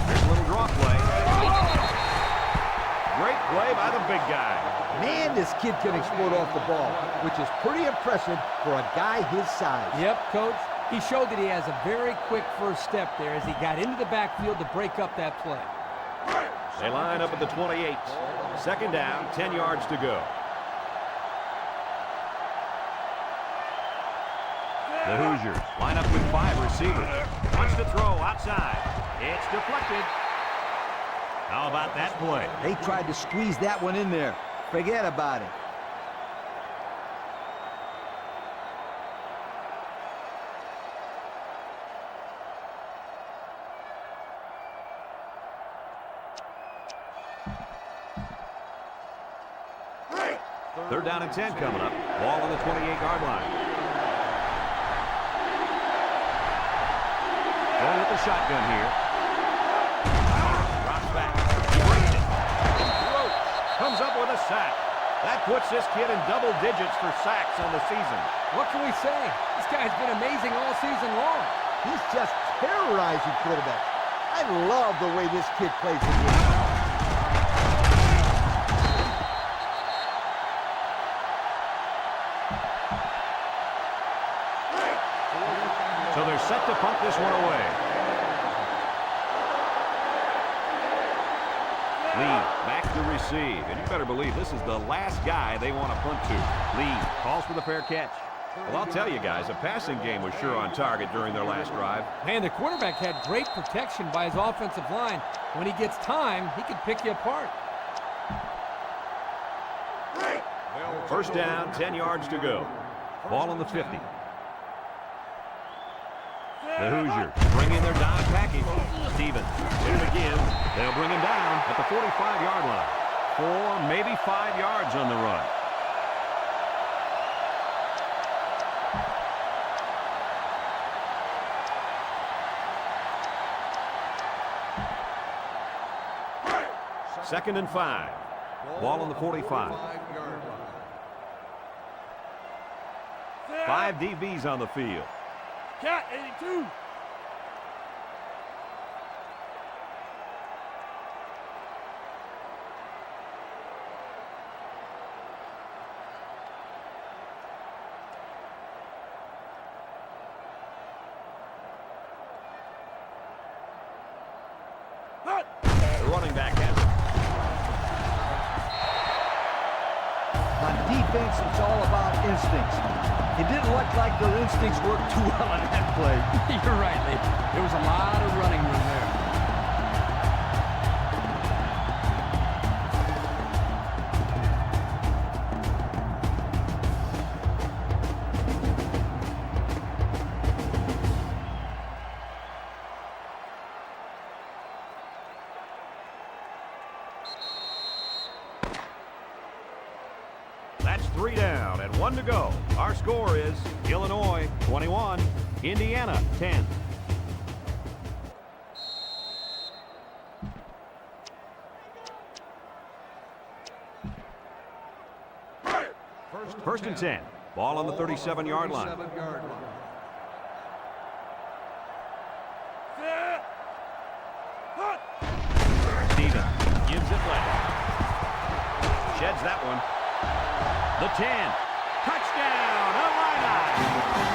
Here's a little draw play. Great play by the big guy. Man, this kid can explode off the ball, which is pretty impressive for a guy his size. Yep, Coach. He showed that he has a very quick first step there as he got into the backfield to break up that play. They line up at the 28. Second down, 10 yards to go. The Hoosiers line up with 5 receivers. Wants to throw outside. It's deflected. How about that play? They tried to squeeze that one in there. Forget about it. Third down and 10 coming up. Ball on the 28-yard line. Going with the shotgun here. Drops back. He brings it. Throws. Comes up with a sack. That puts this kid in double digits for sacks on the season. What can we say? This guy's been amazing all season long. He's just terrorizing quarterbacks. I love the way this kid plays the game. So they're set to punt this one away. Lee back to receive. And you better believe this is the last guy they want to punt to. Lee calls for the fair catch. Well, I'll tell you guys, a passing game was sure on target during their last drive. Man, the quarterback had great protection by his offensive line. When he gets time, he can pick you apart. First down, 10 yards to go. Ball on the 50. The Hoosiers bring in their dime package. Stevens, hit him again. They'll bring him down at the 45-yard line. 4, maybe 5 yards on the run. Second and 5. Ball on the 45. 5 DBs on the field. Cat 82. The running back has it. On defense, it's all about instincts. It didn't look like their instincts worked too well on that play. You're right, Lee. There was a lot of running room there. That's 3 down and 1 to go. Our score is Illinois 21, Indiana 10. First and 10. Ball on the 37-yard line. Stevens gives it left. Sheds that one. The 10. Touchdown, Illini.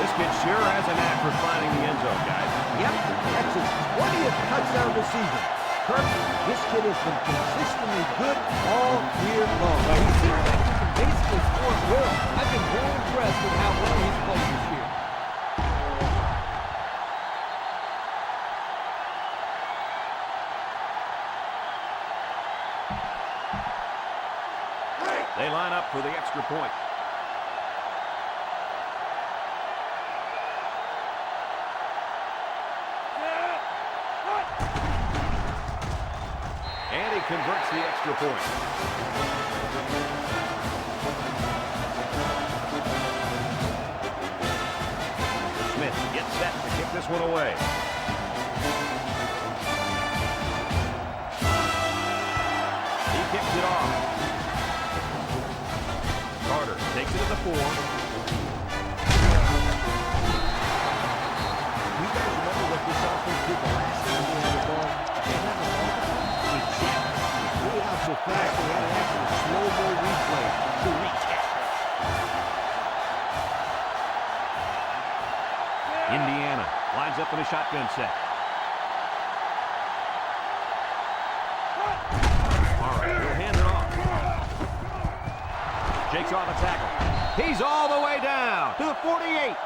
This kid sure has a knack for finding the end zone, guys. Yep, that's his 20th touchdown this season. Kirk, this kid has been consistently good all year long. Well, he seems like he can basically score at will. I've been very impressed with how well he's played this year. They line up for the extra point. And he converts the extra point. this one away. He kicks it off. Carter takes it to the 4. You guys remember what this offense did the last time they had the ball? They had the ball. Exactly. Way out so fast they had an actual slow-mo replay to recap. Indiana lines up in a shotgun set. All right, he'll hand it off. Shakes off a tackle. He's all the way down to the 48.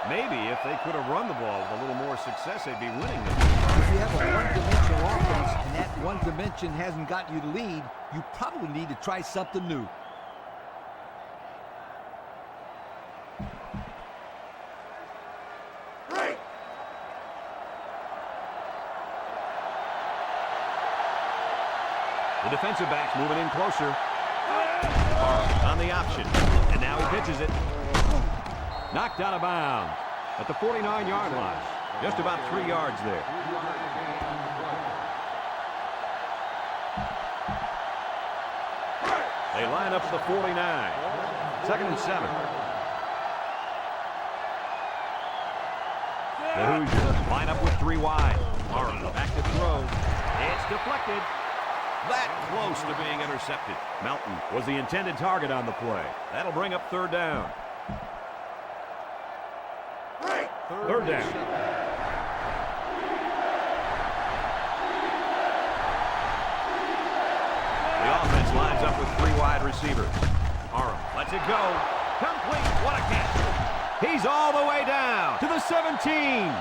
Maybe if they could have run the ball with a little more success, they'd be winning this. If you have a one-dimensional offense and that one dimension hasn't got you the lead, you probably need to try something new. The defensive back's moving in closer. On the option. And now he pitches it. Knocked out of bounds at the 49-yard line. Just about 3 yards there. They line up at the 49. 2nd and 7. The Hoosiers line up with 3 wide. Arm back to throw. It's deflected. That close to being intercepted. Melton was the intended target on the play. That'll bring up 3rd down. 3rd down. The offense lines up with 3 wide receivers. Aram lets it go. Complete. What a catch. He's all the way down to the 17.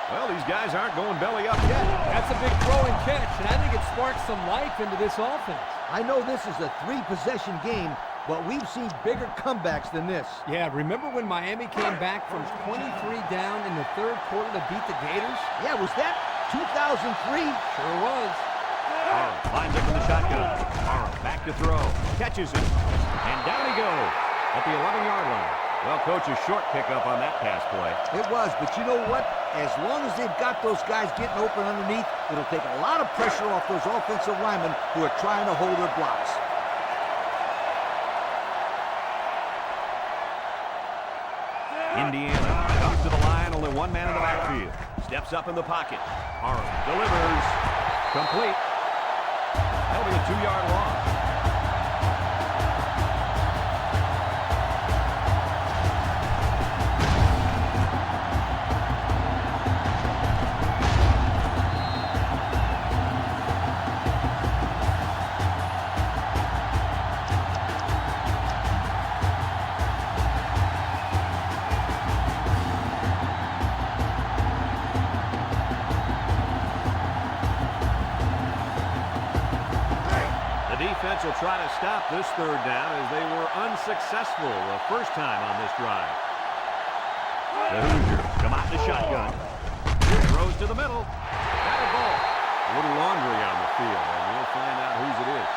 Well, these guys aren't going belly up yet. That's a big throw and catch, and I think it sparks some life into this offense. I know this is a 3-possession game, but we've seen bigger comebacks than this. Yeah, remember when Miami came back from 23 down in the 3rd quarter to beat the Gators? Yeah, was that 2003? Sure was. Aram lines up in the shotgun. Aram back to throw. Catches it. And down he goes at the 11-yard line. Well, Coach, a short pickup on that pass play. It was, but you know what? As long as they've got those guys getting open underneath, it'll take a lot of pressure off those offensive linemen who are trying to hold their blocks. Indiana comes to the line, only 1 man in the backfield. Steps up in the pocket. Aram delivers. Complete. That'll be a 2-yard loss. Defense will try to stop this 3rd down as they were unsuccessful the first time on this drive. The Hoosiers come out in the shotgun. Throws to the middle. Got a ball. A little laundry on the field, and we'll find out whose it is.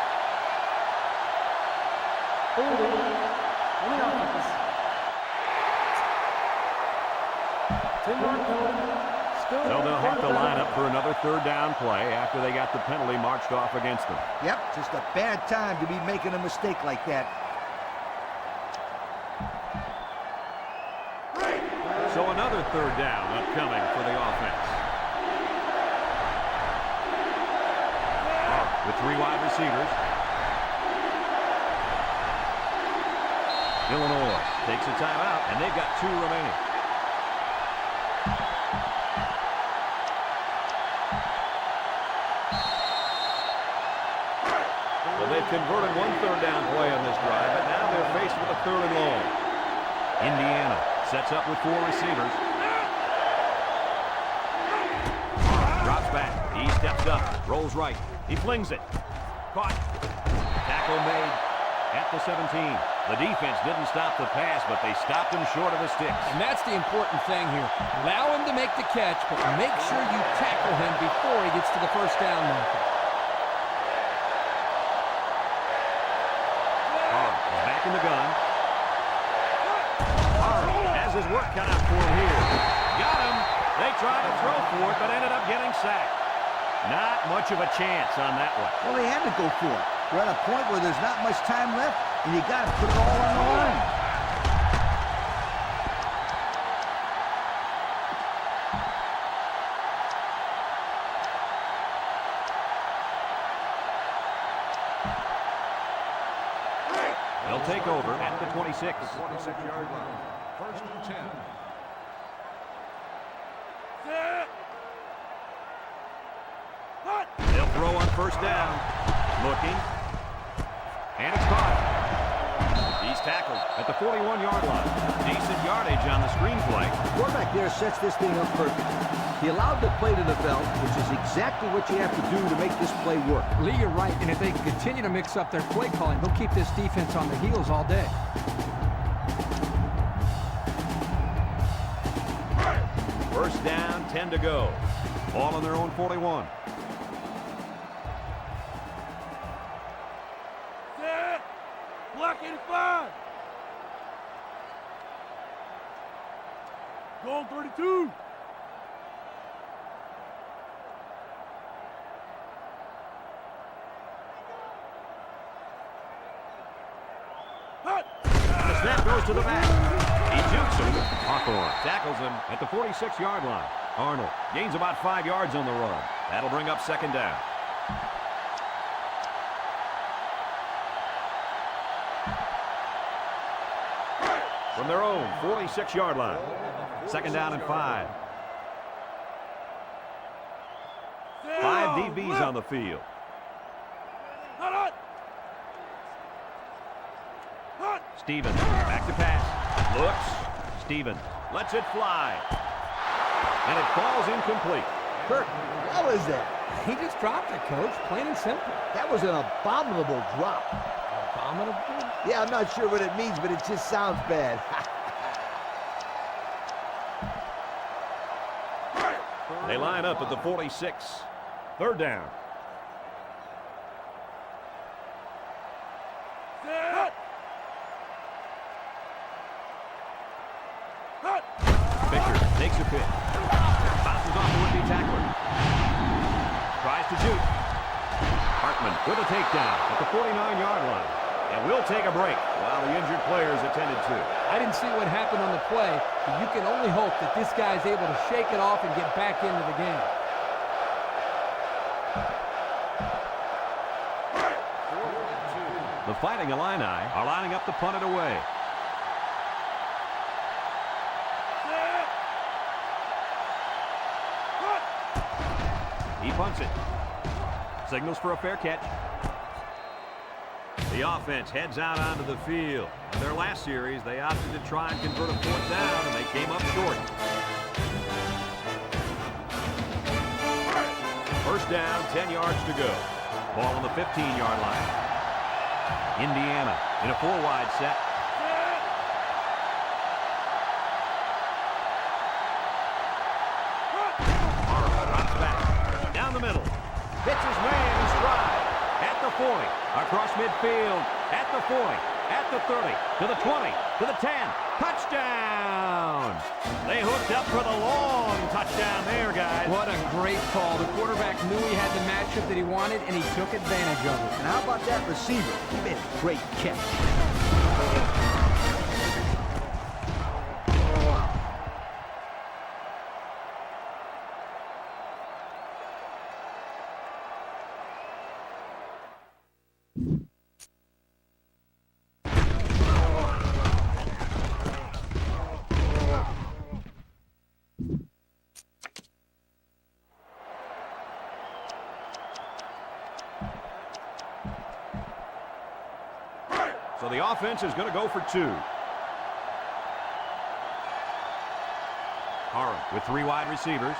So they'll have to line up for another 3rd down play after they got the penalty marched off against them. Yep, just a bad time to be making a mistake like that. So another 3rd down upcoming for the offense. With 3 wide receivers. Illinois takes a timeout, and they've got 2 remaining. Well, they've converted 1 3rd down play on this drive, but now they're faced with a 3rd and long. Indiana sets up with 4 receivers. Drops back. He steps up. Rolls right. He flings it. Caught. Tackle made at the 17. The defense didn't stop the pass, but they stopped him short of the sticks. And that's the important thing here. Allow him to make the catch, but make sure you tackle him before he gets to the 1st down marker. Back in the gun. Arnold has his work cut out for him here. Got him. They tried to throw for it, but ended up getting sacked. Not much of a chance on that one. Well, they had to go for it. We're at a point where there's not much time left, and you got to put it all on the line. They'll take over at the 26. 26-yard line. First and 10. They'll throw on first down. Looking. And it's caught. He's tackled at the 41-yard line. Decent yardage on the screenplay. Quarterback there sets this thing up perfectly. He allowed the play to develop, which is exactly what you have to do to make this play work. Lee, you're right, and if they continue to mix up their play calling, they'll keep this defense on their heels all day. First down, 10 to go. Ball on their own 41. Block 85. Go on 32. The snap goes to the back. He jukes him. Hawthorne tackles him at the 46-yard line. Arnold gains about 5 yards on the run. That'll bring up second down. From their own 46-yard line. Second down and 5. 5 DBs on the field. Stevens back to pass. Looks. Stevens lets it fly. And it falls incomplete. Kirk, how is that? He just dropped it, Coach, plain and simple. That was an abominable drop. Abominable? Yeah, I'm not sure what it means, but it just sounds bad. They line up at the 46. Third down. Fisher takes a pitch. Bounces off the would-be tackler. Tries to shoot. Hartman with a takedown at the 49-yard line. And we'll take a break while the injured players attended to. I didn't see what happened on the play, but you can only hope that this guy's able to shake it off and get back into the game. The Fighting Illini are lining up to punt it away. He punts it. Signals for a fair catch. The offense heads out onto the field. In their last series, they opted to try and convert a fourth down, and they came up short. First down, 10 yards to go. Ball on the 15-yard line. Indiana in a 4-wide set. Drops back. Down the middle. Hits his man in stride. At the 40. Across midfield. At the 40. At the 30. To the 20. To the 10. Touchdown! They hooked up for the long touchdown there, guys. What a great call. The quarterback knew he had the matchup that he wanted, and he took advantage of it. And how about that receiver? He made a great catch. So the offense is going to go for 2. Harum with 3 wide receivers.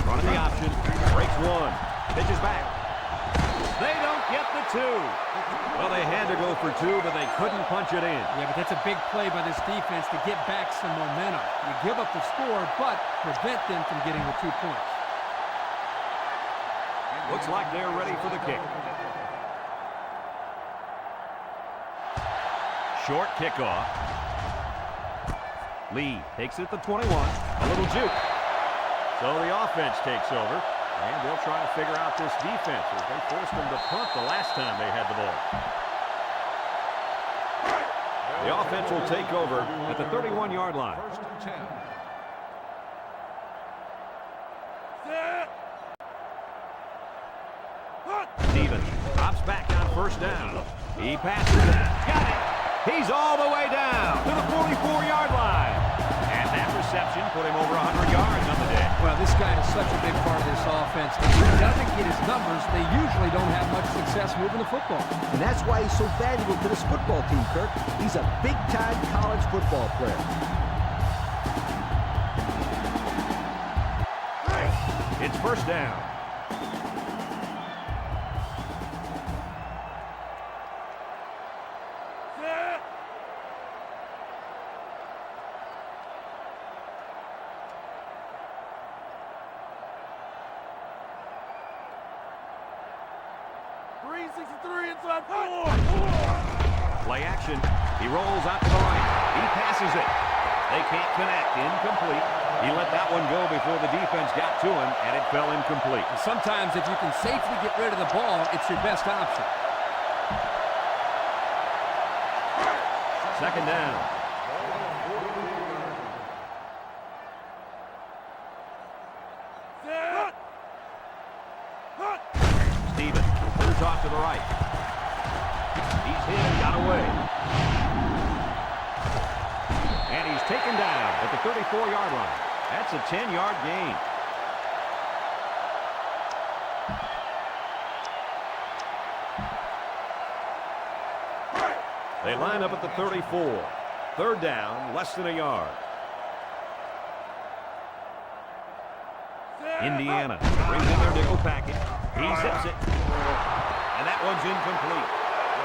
Running the option. Breaks 1. Pitches back. They don't get the 2. Well, they had to go for 2, but they couldn't punch it in. Yeah, but that's a big play by this defense to get back some momentum. You give up the score, but prevent them from getting the 2 points. Looks like they're ready for the kick. Short kickoff. Lee takes it at the 21. A little juke. So the offense takes over, and they'll try to figure out this defense as they forced them to punt the last time they had the ball. The offense will take over at the 31-yard line. First and 10. Stevens drops back on first down. He passes it. Got it. He's all the way down to the 44-yard line. And that reception put him over 100 yards on the day. Well, this guy is such a big part of this offense. If he doesn't get his numbers, they usually don't have much success moving the football. And that's why he's so valuable to this football team, Kirk. He's a big-time college football player. It's first down. Play action. He rolls out to the right. He passes it. They can't connect. Incomplete. He let that one go before the defense got to him, and it fell incomplete. Sometimes if you can safely get rid of the ball, it's your best option. Second down. Stevens moves off to the right. He's hit and got away. And he's taken down at the 34-yard line. That's a 10-yard gain. They line up at the 34. Third down, less than a yard. Indiana brings in their nickel package. He zips it. And that one's incomplete.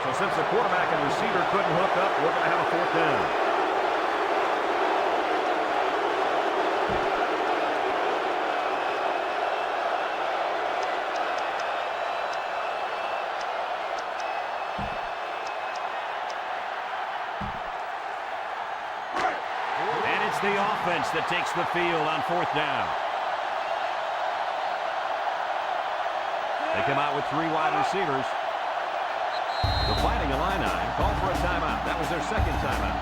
So since the quarterback and receiver couldn't hook up, we're going to have a fourth down. And it's the offense that takes the field on fourth down. They come out with three wide receivers. The Fighting Illini called for a timeout. That was their second timeout.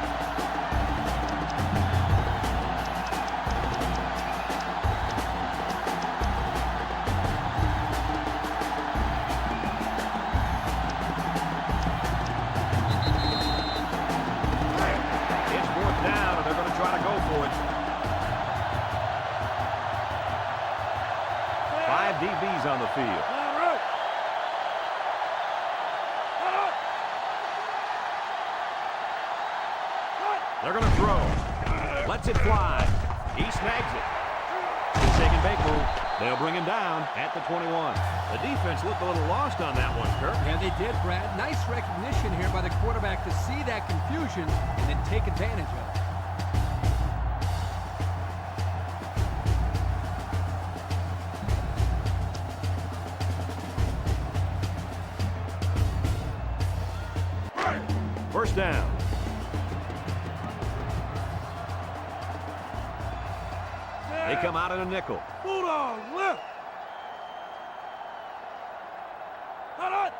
It's fourth down, and they're going to try to go for it. 5 DBs on the field. They're going to throw. Lets it fly. He snags it. He's taking big move. They'll bring him down at the 21. The defense looked a little lost on that one, Kirk. Yeah, they did, Brad. Nice recognition here by the quarterback to see that confusion and then take advantage of it. First down. They come out in a nickel. Bulldog left. Hot.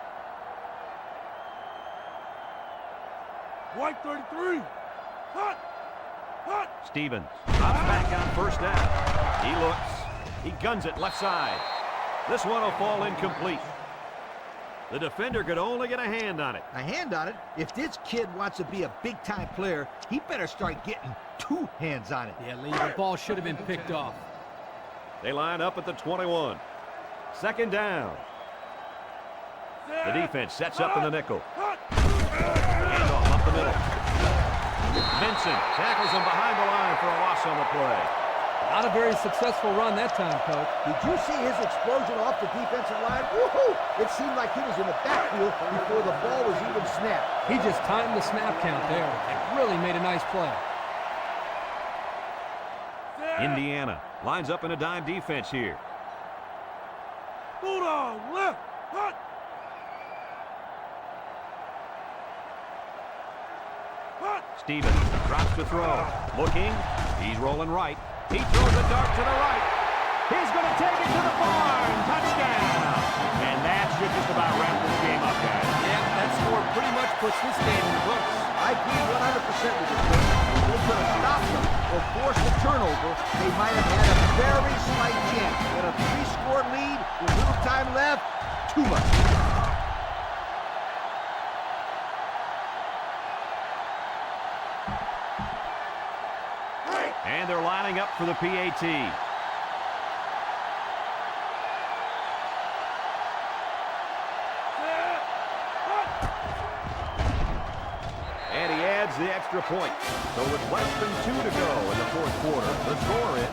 White 33. Hot. Stevens drops back on first down. He looks. He guns it left side. This one will fall incomplete. The defender could only get a hand on it. A hand on it? If this kid wants to be a big-time player, he better start getting two hands on it. Yeah, Lee, the ball should have been picked off. They line up at the 21. Second down. The defense sets up in the nickel. Handoff up the middle. Vincent tackles him behind the line for a loss on the play. Not a very successful run that time, Coach. Did you see his explosion off the defensive line? Woohoo! It seemed like he was in the backfield before the ball was even snapped. He just timed the snap count there. It really made a nice play. Indiana lines up in a dime defense here. Bulldog left. Hot. Stevens drops to throw. Looking. He's rolling right. He throws a dart to the right. He's going to take it to the barn. Touchdown. And that should just about wrap this game up, guys. Yeah, that score pretty much puts this game in the books. I agree 100% with you, Chris. If they could have stopped them or forced a turnover, they might have had a very slight chance. But a 3-score lead with little time left, too much. And they're lining up for the PAT. And he adds the extra point. So with less than 2 to go in the fourth quarter, the score is...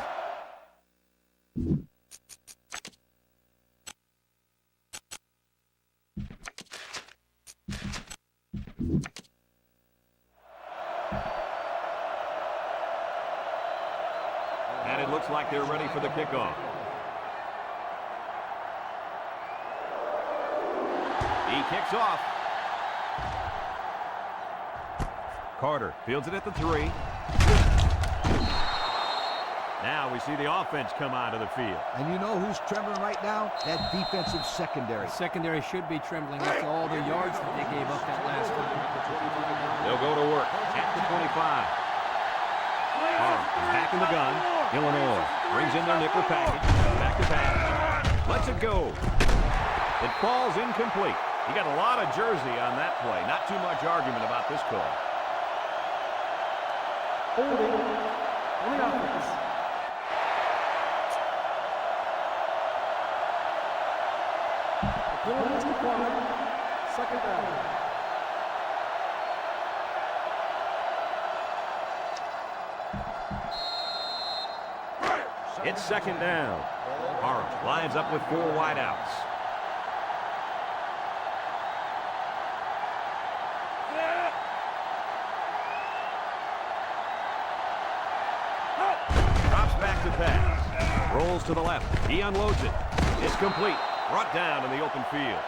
And it looks like they're ready for the kickoff. He kicks off. Carter fields it at the 3. Now we see the offense come onto the field. And you know who's trembling right now? That defensive secondary. Secondary should be trembling after all the yards that they gave up that last time. They'll go to work at the 25. Arm back in the gun. Illinois brings in their nickel package. Back to pass. Lets it go. It falls incomplete. He got a lot of jersey on that play. Not too much argument about this call. Holding on the offense. Penalty required. Second down. It's second down. Orange lines up with 4 wideouts. Drops back to pass. Rolls to the left. He unloads it. It's complete. Brought down in the open field.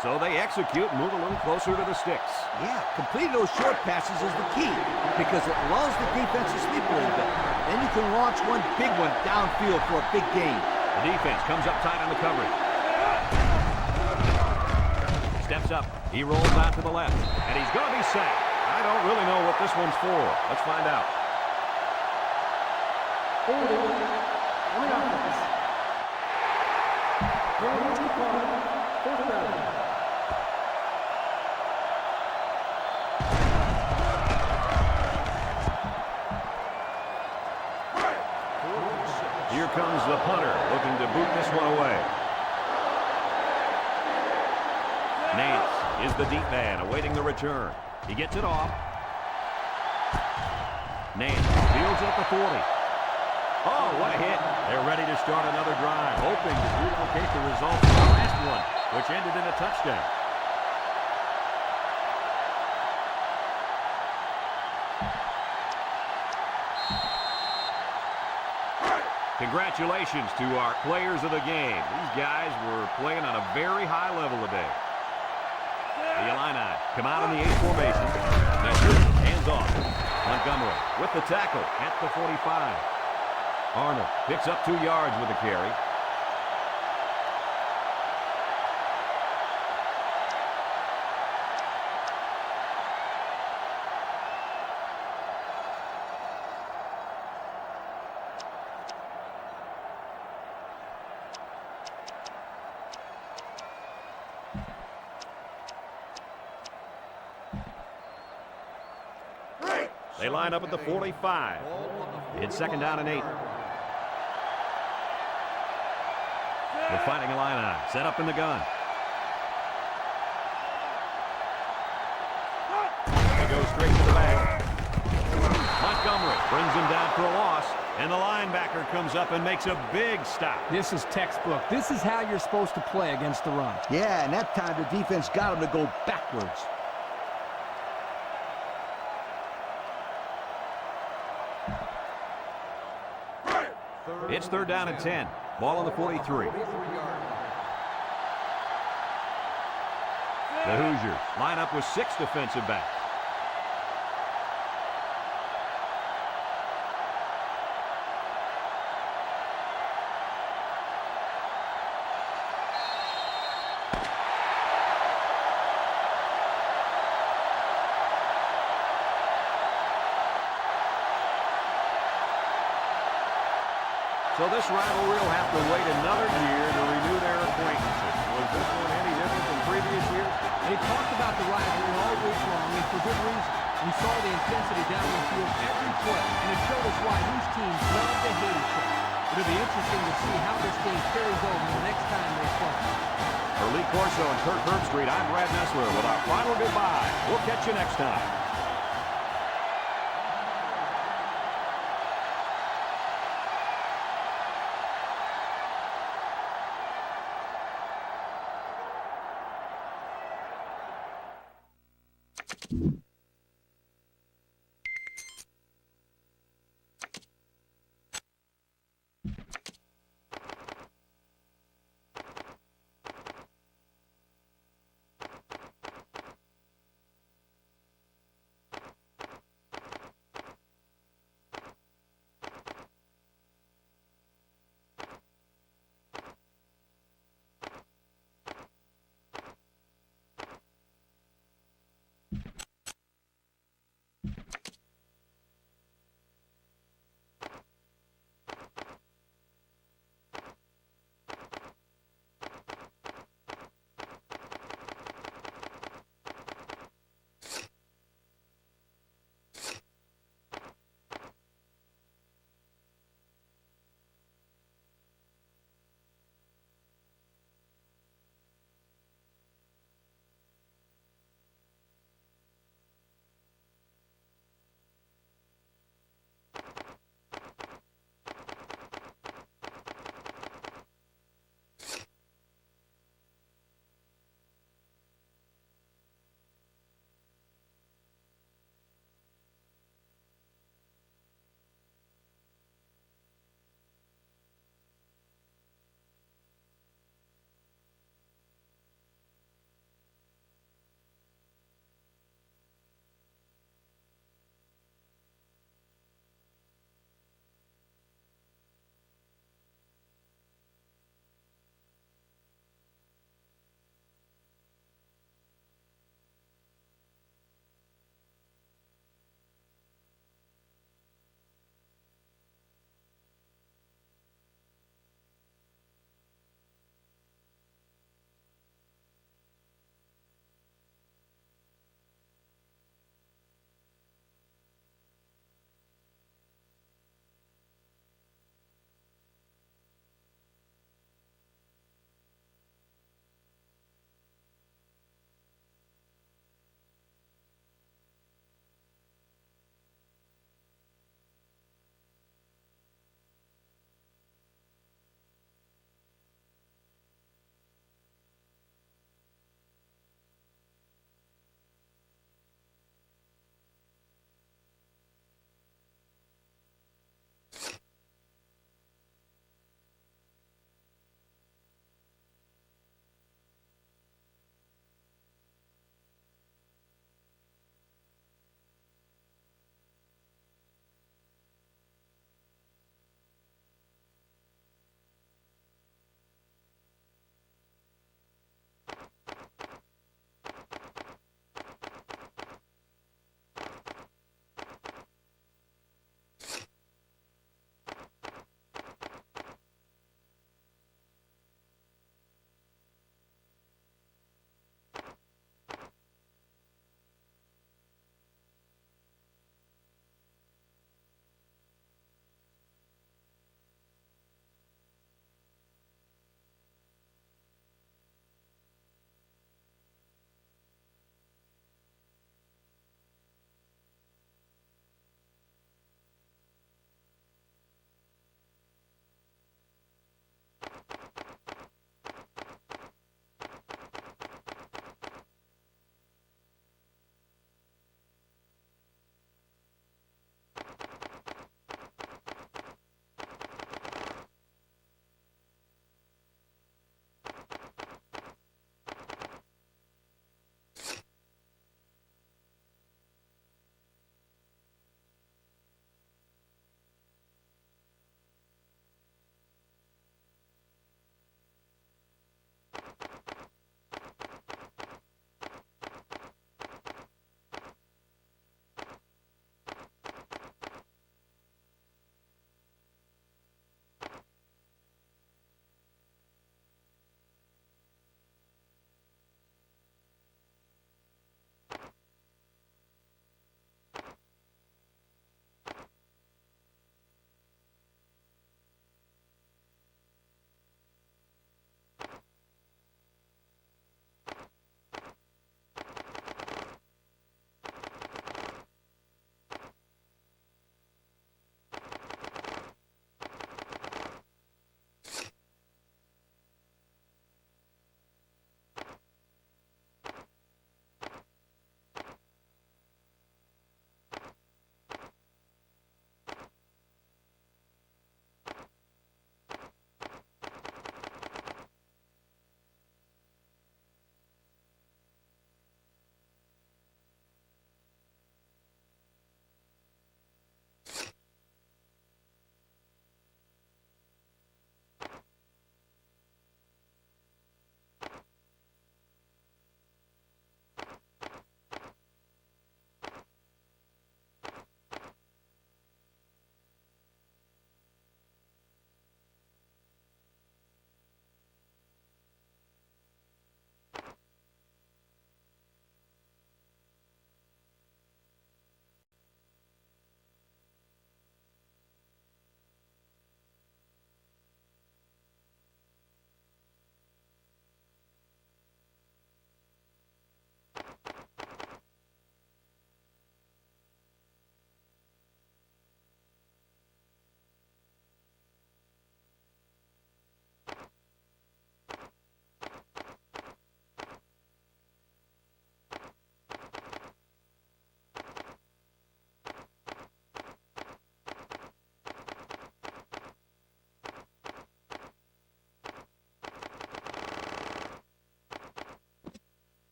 So they execute and move a little closer to the sticks. Yeah, completing those short passes is the key because it allows the defense to sleep a little bit. Then you can launch one big one downfield for a big gain. The defense comes up tight on the coverage. Steps up. He rolls out to the left. And he's going to be sacked. I don't really know what this one's for. Let's find out. Holding on the offense. Penalty required. Fourth down. Here comes the punter, looking to boot this one away. Nance is the deep man, awaiting the return. He gets it off. Nance fields at the 40. Oh, what a hit. They're ready to start another drive, hoping to duplicate the result of the last one, which ended in a touchdown. Congratulations to our players of the game. These guys were playing on a very high level today. The Illini come out in the 8 formation. Hands off. Montgomery with the tackle at the 45. Arnold picks up 2 yards with a carry. They line up at the 45. It's second down and 8. The Fighting Illini set up in the gun. They go straight to the back. Montgomery brings him down for a loss, and the linebacker comes up and makes a big stop. This is textbook. This is how you're supposed to play against the run. Yeah, and that time the defense got him to go backwards. It's third down and 10. Ball on the 43. The Hoosiers line up with 6 defensive backs. So this rivalry will have to wait another year to renew their acquaintances. Was this one any different than previous years? They talked about the rivalry all week long, and for good reason. We saw the intensity down the field every play, and it showed us why these teams love to hate each other. It'll be interesting to see how this game carries over the next time they play. For Lee Corso and Kirk Herbstreit, I'm Brad Nessler with our final goodbye. We'll catch you next time.